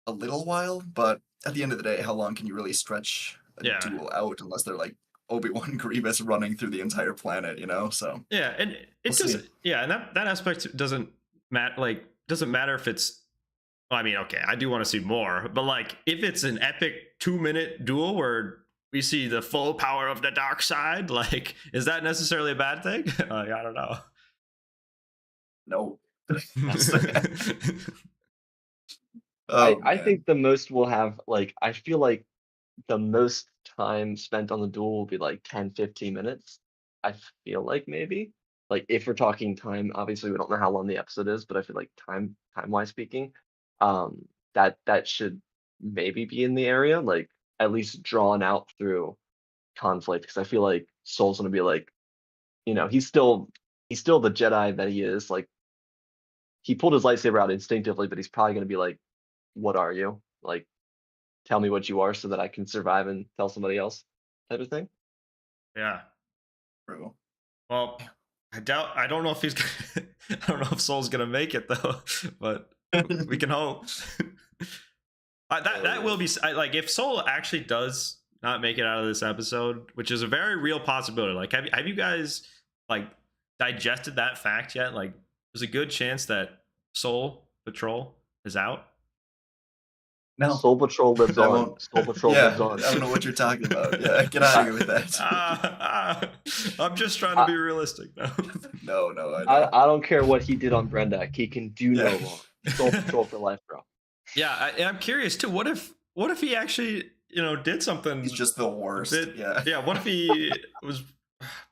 a little while, but at the end of the day, how long can you really stretch a duel out unless they're like Obi-Wan Grievous running through the entire planet, you know? So yeah, and it doesn't. Yeah, and that aspect doesn't matter. Like, doesn't matter if it's. Well, I mean, okay, I do want to see more, but like, if it's an epic 2-minute duel where we see the full power of the dark side, like, is that necessarily a bad thing? Like, I don't know. No. I think the most we'll have, like, I feel like the most time spent on the duel will be like 10-15 minutes. I feel like maybe. Like if we're talking time, obviously we don't know how long the episode is, but I feel like time wise speaking, that should maybe be in the area, like at least drawn out through conflict. Because I feel like Soul's gonna be like, you know, he's still the Jedi that he is. Like he pulled his lightsaber out instinctively, but he's probably gonna be like, what are you? Like, tell me what you are so that I can survive and tell somebody else, type of thing. Yeah. True. Well, I don't know if he's. I don't know if Soul's gonna make it though, but we can hope. That will be like if Soul actually does not make it out of this episode, which is a very real possibility. Like, have you guys like digested that fact yet? Like, there's a good chance that Soul Patrol is out. No. Soul Patrol lives on. Soul Patrol lives on. I don't know what you're talking about. Yeah, get out of here with that. I'm just trying to be realistic. No, I don't care what he did on Brendak. He can do no wrong. Soul Patrol for life, bro. Yeah, I'm curious too. What if he actually, you know, did something? He's just the worst. Yeah. What if he was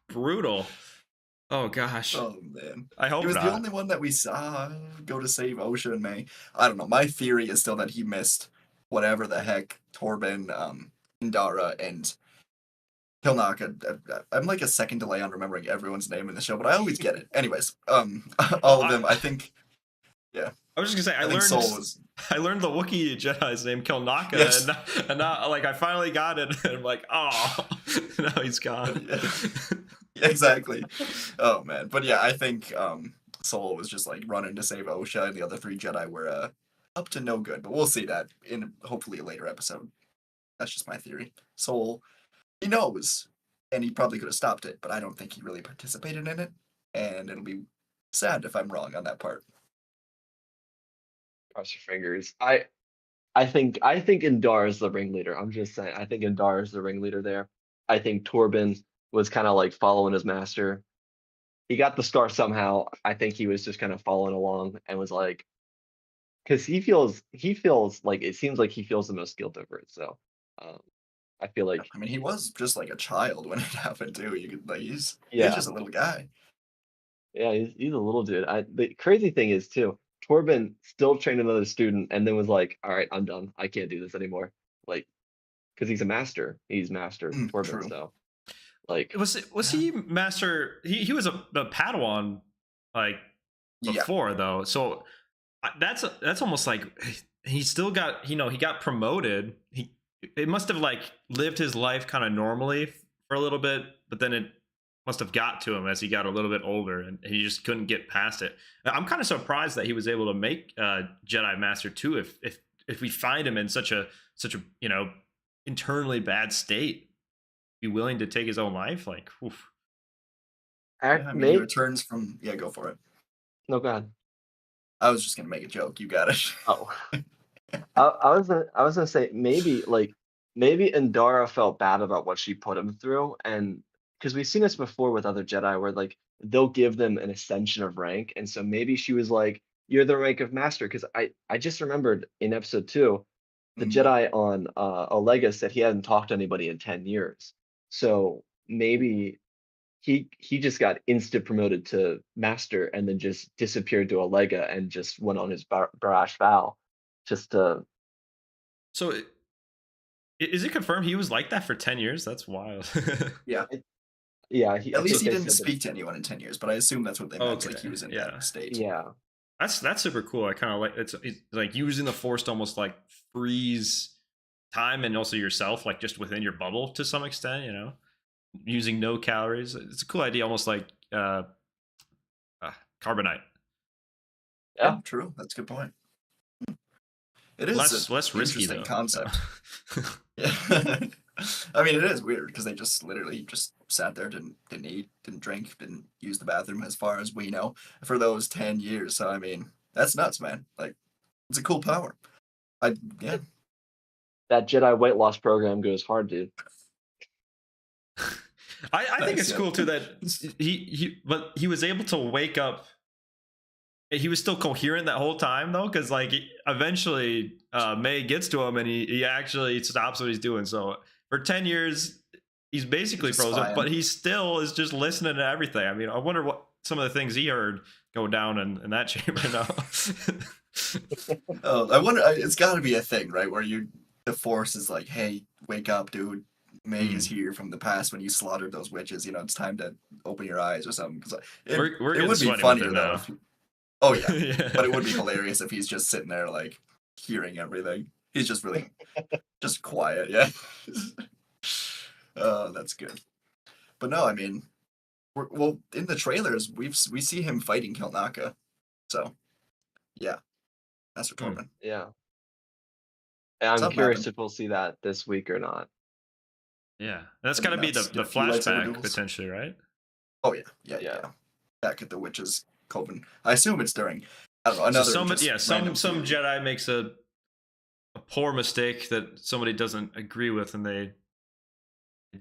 brutal? Oh gosh. Oh man. I hope he was not. the only one that we saw go to save Osha and May. I don't know. My theory is still that he missed whatever the heck Torben, Indara, and Kilnaka. I'm like a second delay on remembering everyone's name in the show, but I always get it. Anyways, all of them. I think. Yeah. I was just gonna say I learned the Wookiee Jedi's name Kilnaka, Yes. and now like I finally got it, and I'm like, oh, now he's gone. Yeah. Exactly. Oh man, but yeah, I think Soul was just like running to save Osha, and the other 3 Jedi were up to no good. But we'll see that in hopefully a later episode. That's just my theory. Soul, he knows, and he probably could have stopped it, but I don't think he really participated in it, and it'll be sad if I'm wrong on that part. Cross your fingers. I think Indar is the ringleader. I'm just saying. I think Indar is the ringleader there. I think Torben was kind of like following his master. He got the scar somehow. I think he was just kind of following along and was like, because he feels like it seems like he feels the most guilt over it. So um, I feel like I mean, he was just like a child when it happened too. You could like he's yeah, just a little guy. yeah, he's a little dude. The crazy thing is too, Torben still trained another student and then was like, all right, I'm done. I can't do this anymore. Like, because he's a master. He's master Torben. True. So like, Was Yeah. he master? He was a Padawan like Yeah. before though. So that's almost like he still got he got promoted. He it must have like lived his life kind of normally for a little bit, but then it must have got to him as he got a little bit older, and he just couldn't get past it. I'm kind of surprised that he was able to make Jedi Master 2 if we find him in such a internally bad state, be willing to take his own life. Like, oof. Yeah, I mean, he returns from. Yeah, go for it. no, God. I was just gonna make a joke. You got it. Oh, I was gonna say maybe Indara felt bad about what she put him through, and because we've seen this before with other Jedi, where like they'll give them an ascension of rank, and so maybe she was like, "You're the rank of master." Because I just remembered in episode 2, the Jedi on Olega said he hadn't talked to anybody in 10 years, so maybe he just got instant promoted to master and then just disappeared to Olega and just went on his barrage vow just to So is it confirmed he was like that for 10 years? That's wild. Yeah. yeah At least he didn't said that- speak to anyone in 10 years, but I assume that's what they meant. Like Okay, he was in yeah. that state. yeah That's super cool. I kind of like it's like using the force to almost like freeze time and also yourself, like just within your bubble to some extent, using no calories. It's a cool idea, almost like carbonite. Yeah. True. That's a good point. It is Less risky interesting though. concept. Yeah. I mean, it is weird because they just literally just sat there, didn't eat, didn't drink, didn't use the bathroom, as far as we know, for those 10 years. So I mean, that's nuts, man. Like, it's a cool power. Yeah. that Jedi weight loss program goes hard, dude. I think Nice, it's yeah. cool too that but he was able to wake up. He was still coherent that whole time though, because like eventually May gets to him and he actually stops what he's doing. So for 10 years he's basically Just frozen, fine. but he still is just listening to everything. I mean, I wonder what some of the things he heard go down in that chamber now. Oh, I wonder. It's got to be a thing, right? Where the Force is like, "Hey, wake up, dude. May is here from the past when you slaughtered those witches. It's time to open your eyes or something." Because We're it getting would be sweaty with funnier it though. now. Oh yeah, Yeah. but it would be hilarious if he's just sitting there like hearing everything. He's just really just quiet. Yeah. That's good. But no, I mean, well, in the trailers we see him fighting Kelnaka, so yeah, Master Torben. Yeah. And I'm Something curious happened. if we'll see that this week or not. Yeah. That's That'd got to be be the nuts. Yeah, a few lightsaber flashback duels. potentially, right? Oh yeah, yeah. Yeah. Back at the witches' coven. I assume it's during. I don't know. Another So just some random theory. Jedi makes a poor mistake that somebody doesn't agree with, and they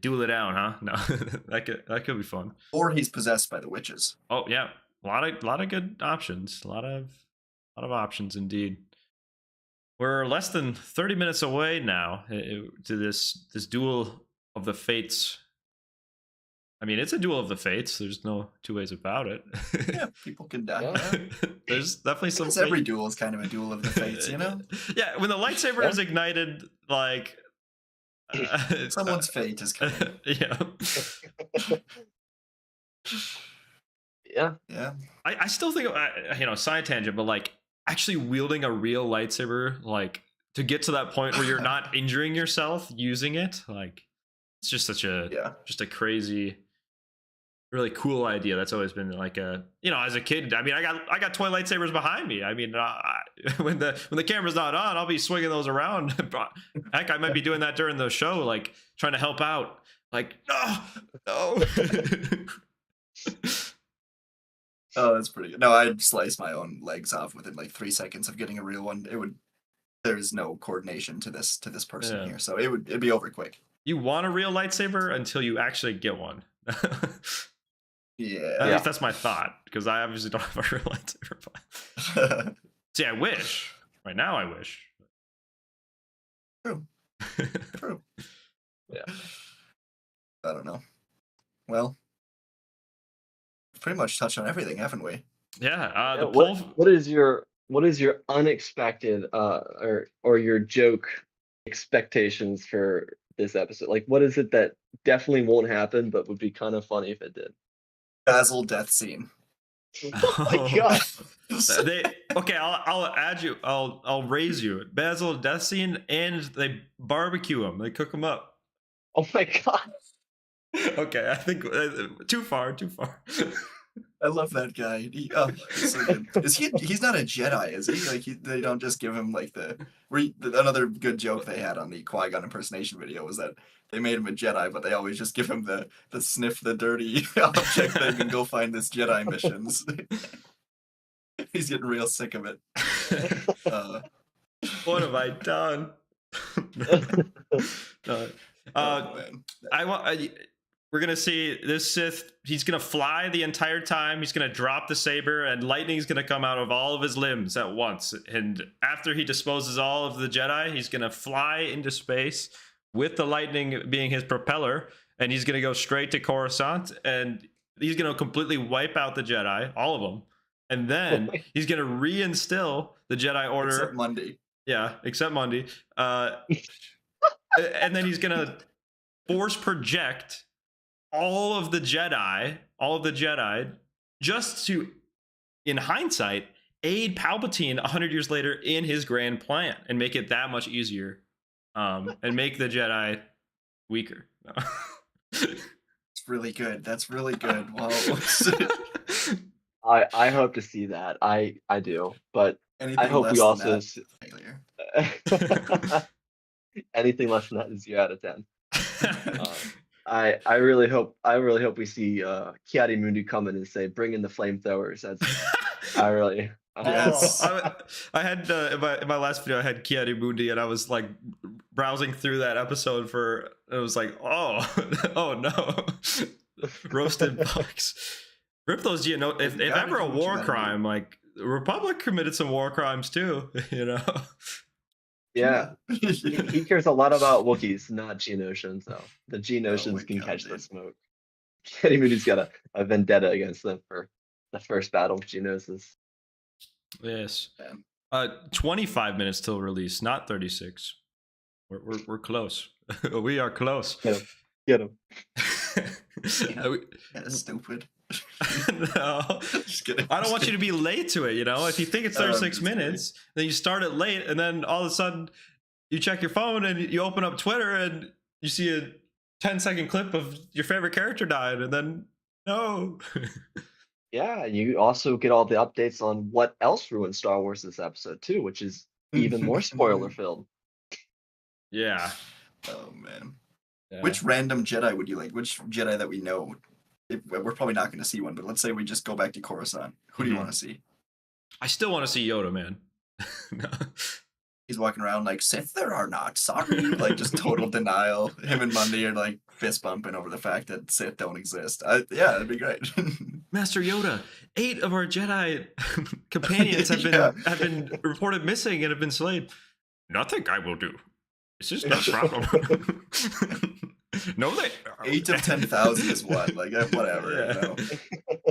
duel it out, huh? No, that could be fun. Or he's possessed by the witches. Oh yeah, a lot of good options. A lot of options indeed. We're less than 30 minutes away now to this duel of the fates. I mean, it's a duel of the fates. There's no two ways about it. Yeah, people can die. Yeah. There's definitely some. Every duel is kind of a duel of the fates, you know. Yeah, when the lightsaber Yeah. is ignited, like Someone's fate is coming. yeah. Yeah. Yeah. I still think side tangent, but like actually wielding a real lightsaber, like to get to that point where you're not injuring yourself using it, like it's just such a just a crazy, really cool idea. That's always been like as a kid. I mean, I got toy lightsabers behind me. I mean, when the camera's not on, I'll be swinging those around. Heck, I might be doing that during the show, like trying to help out. Like no. Oh, that's pretty good. No, I'd slice my own legs off within like 3 seconds of getting a real one. It would there's no coordination to this person Yeah. here, so it'd be over quick. You want a real lightsaber until you actually get one. At Yeah. least that's my thought, because I obviously don't have a real lightsaber. But... See, I wish. Right now, I wish. True. True. Yeah. I don't know. Well, we've pretty much touched on everything, haven't we? Yeah. The What poll. what is your unexpected or your joke expectations for this episode? Like, what is it that definitely won't happen but would be kind of funny if it did? Basil death scene. Oh my god! Okay, I'll add you. I'll raise you. Basil death scene, and they barbecue him. They cook him up. Oh my god! Okay, I think too far. I love that guy. He's so good. He's not a Jedi, is he? Like they don't just give him like another good joke they had on the Qui-Gon impersonation video was that they made him a Jedi, but they always just give him the sniff the dirty object thing and go find this Jedi missions. He's getting real sick of it. What have I done? No. Man. We're gonna see this Sith. He's gonna fly the entire time. He's gonna drop the saber, and lightning's gonna come out of all of his limbs at once. And after he disposes all of the Jedi, he's gonna fly into space with the lightning being his propeller, and he's gonna go straight to Coruscant, and he's gonna completely wipe out the Jedi, all of them, and then he's gonna reinstill the Jedi Order. Except Monday. Yeah, except Monday. And then he's gonna force project all of the Jedi, just to, in hindsight, aid Palpatine 100 years later in his grand plan and make it that much easier, and make the Jedi weaker. It's really good. That's really good. Wow. I hope to see that. I do, but I hope we also failure. Anything less than that is 0 out of 10. I really hope we see Kiadi Mundi come in and say, "Bring in the flamethrowers." That's I really. Yes. I had in my last video, I had Kiadi Mundi, and I was like browsing through that episode it was like, oh no, roasted bugs. Rip those GNO. If ever a war crime, like the Republic committed some war crimes too, Yeah, he cares a lot about Wookiees, not Geonosians, though. The Geonosians can catch the smoke. Kiadi Mundi's got a vendetta against them for the first battle of Geonosis. Yes. 25 minutes till release, not 36. We're close. We are close. Get him. That's stupid. No, Just kidding. I don't want you to be late to it. If you think it's 36 minutes, then you start it late, and then all of a sudden you check your phone and you open up Twitter and you see a 10-second clip of your favorite character died, and then no. Yeah, and you also get all the updates on what else ruined Star Wars this episode too, which is even more spoiler filled. Yeah. Oh man. Yeah. Which random Jedi would you like? Which Jedi that we know? We're probably not going to see one, but let's say we just go back to Coruscant. Who do you want to see? I still want to see Yoda, man. No. He's walking around like, Sith there are not, sorry. Like just total denial. Him and Mundy are like fist bumping over the fact that Sith don't exist. Yeah, that'd be great. Master Yoda, 8 of our Jedi companions have been reported missing and have been slain. Nothing I will do. It's just not a problem. No, 8 of 10,000 is what? Like whatever. Yeah.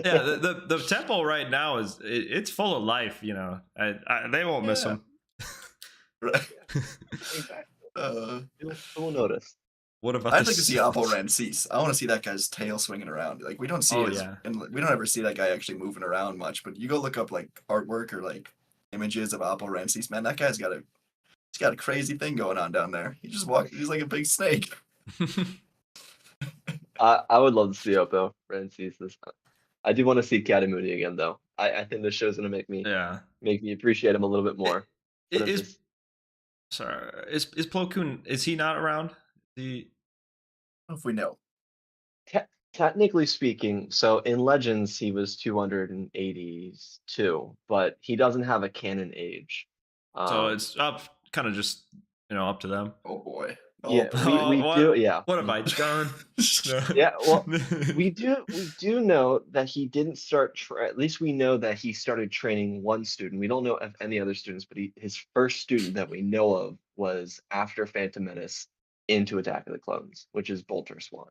Yeah, the temple right now it's full of life. They won't miss him. Right. We'll notice. What about? I'd like to see Apple Ramses. I want to see that guy's tail swinging around. Like we don't see and we don't ever see that guy actually moving around much. But you go look up like artwork or like images of Apple Ramses. Man, that guy's got a crazy thing going on down there. He just walks. He's like a big snake. I would love to see Oppo Ramses this time. I do want to see Kiadi Mundi again, though. I think this show's gonna make me appreciate him a little bit more. Is Plo Koon, is he not around? If we know. Technically speaking, so in Legends he was 282, but he doesn't have a canon age. So it's up kind of just up to them. Oh boy. Yeah, boy. we what, do. Yeah. What have I done? Yeah, well, we do know that he didn't start. At least we know that he started training one student. We don't know of any other students, but his first student that we know of was after Phantom Menace into Attack of the Clones, which is Bolter Swan.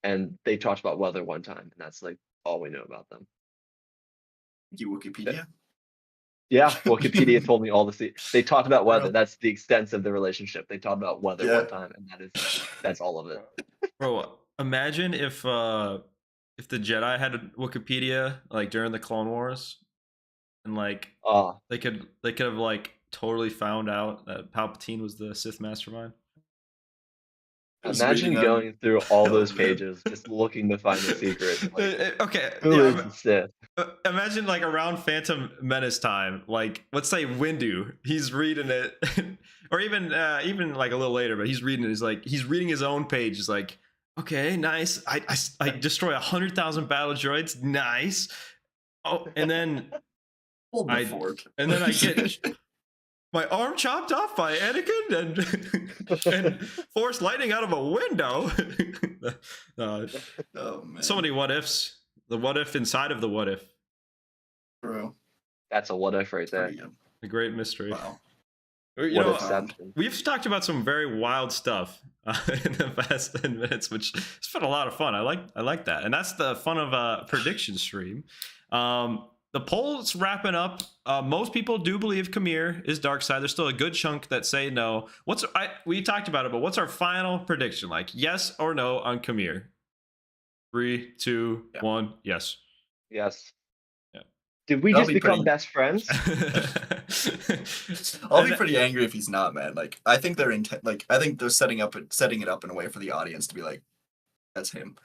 And they talked about weather one time, and that's like all we know about them. You Wikipedia? Yeah, Wikipedia told me all the. They talked about weather. That's the extent of the relationship. They talked about weather one time, and that's all of it. Bro, imagine if the Jedi had a Wikipedia like during the Clone Wars, and like they could have like totally found out that Palpatine was the Sith mastermind. Imagine going through all those pages just looking to find the secret. Like, okay, who is the Sith? Imagine like around Phantom Menace time, like let's say Windu, he's reading it, or even like a little later, but he's reading it. He's reading his own page. He's like, okay, nice. I destroy 100,000 battle droids. Nice. Oh, and then I get my arm chopped off by Anakin and force lightning out of a window. Oh man. So many what ifs. The what if inside of the what if. Bro. That's a what if right there. A great mystery. Wow. We've talked about some very wild stuff in the past 10 minutes, which has been a lot of fun. I like that, and that's the fun of a prediction stream. The poll's wrapping up. Most people do believe Kamir is dark side. There's still a good chunk that say no. We talked about it, but what's our final prediction? Like yes or no on Kamir? 3, 2, 1. Yes. Yes. Yeah. Did we just become best friends? I'll be pretty angry if he's not, man. Like I think they're I think they're setting it up in a way for the audience to be like, that's him.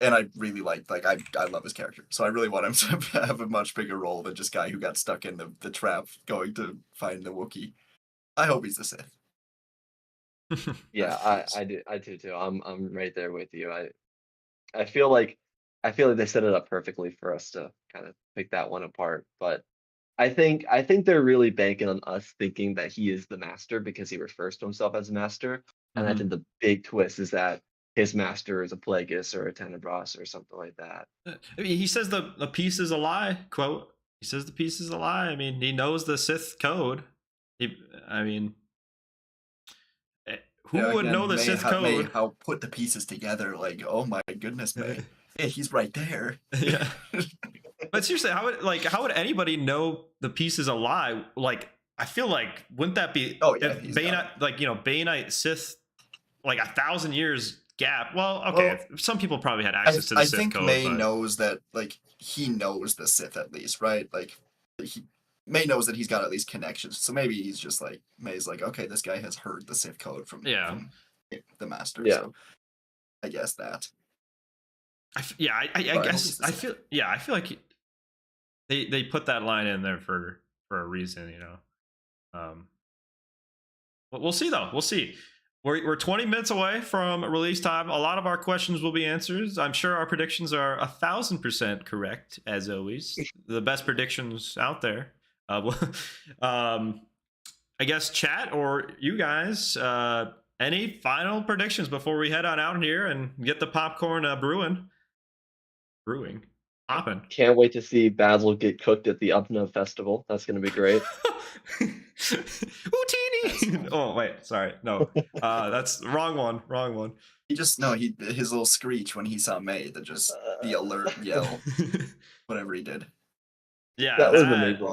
And I really like I love his character, so I really want him to have a much bigger role than just guy who got stuck in the trap going to find the Wookiee. I hope he's the Sith. Yeah, I do too. I'm right there with you. I feel like they set it up perfectly for us to kind of pick that one apart. But I think they're really banking on us thinking that he is the master because he refers to himself as a master. And I think the big twist is that his master is a Plagueis or a Tenebras or something like that. I mean, he says the piece is a lie, quote. He says the piece is a lie. I mean, he knows the Sith code. Who would know the Sith code? How put the pieces together? Like, oh my goodness, man. Hey, he's right there. Yeah. But seriously, how would anybody know the piece is a lie? Like, I feel like wouldn't that be Bainite Sith, like 1,000 years gap? Well, okay, some people probably had access to the Sith code. I think May knows that, like, he knows the Sith at least, right? Like, May knows that he's got at least connections. So maybe he's just like, May's like, okay, this guy has heard the Sith code from the Master. Yeah. So I guess that. I feel like they put that line in there for a reason, you know. But we'll see though. We'll see. We're 20 minutes away from release time. A lot of our questions will be answered. I'm sure our predictions are 1,000% correct, as always. The best predictions out there. I guess chat or you guys, any final predictions before we head on out here and get the popcorn brewing, popping. Can't wait to see Basil get cooked at the Upna festival. That's going to be great. Houtini! Oh wait, sorry, no, that's wrong one. He just his little screech when he saw May, the alert yell, whatever he did. Yeah, that was amazing.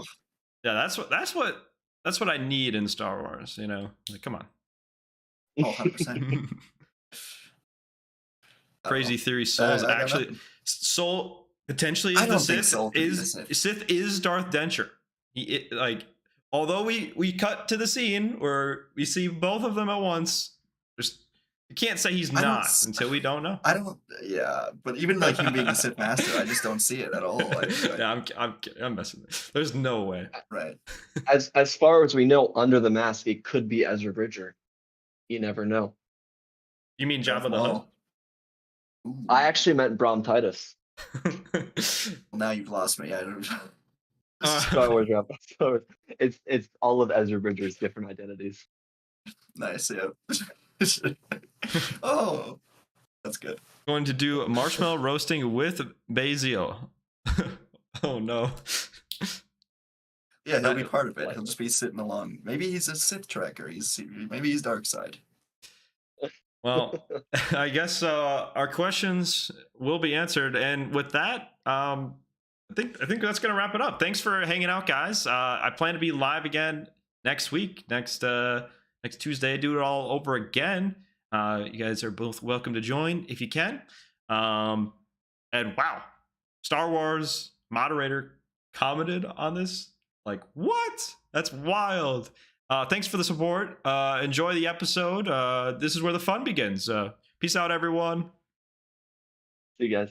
Yeah, that's what I need in Star Wars. You know, like come on. Oh, 100%. Crazy theory. Soul potentially is the Sith. Sith is Darth Denture. Although we cut to the scene where we see both of them at once, you can't say he's not until we don't know. But even like him being the Sith Master, I just don't see it at all. I'm messing. There's no way. Right. As far as we know, under the mask, it could be Ezra Bridger. You never know. You mean Jabba the Hutt? I actually meant Brom Titus. Well, now you've lost me. Star Wars wrap up. So it's all of Ezra Bridger's different identities. Nice, yeah. Oh, that's good. Going to do marshmallow roasting with basil. Oh no. Yeah, he'll be part of it. Like He'll it. just be sitting along. Maybe he's a Sith tracker. Maybe he's dark side. Well, I guess our questions will be answered, and with that, I think that's gonna wrap it up. Thanks for hanging out, guys. I plan to be live again next week, next Tuesday. Do it all over again. You guys are both welcome to join if you can. And wow, Star Wars moderator commented on this. Like, what? That's wild. Thanks for the support. Enjoy the episode. This is where the fun begins. Peace out, everyone. See you guys.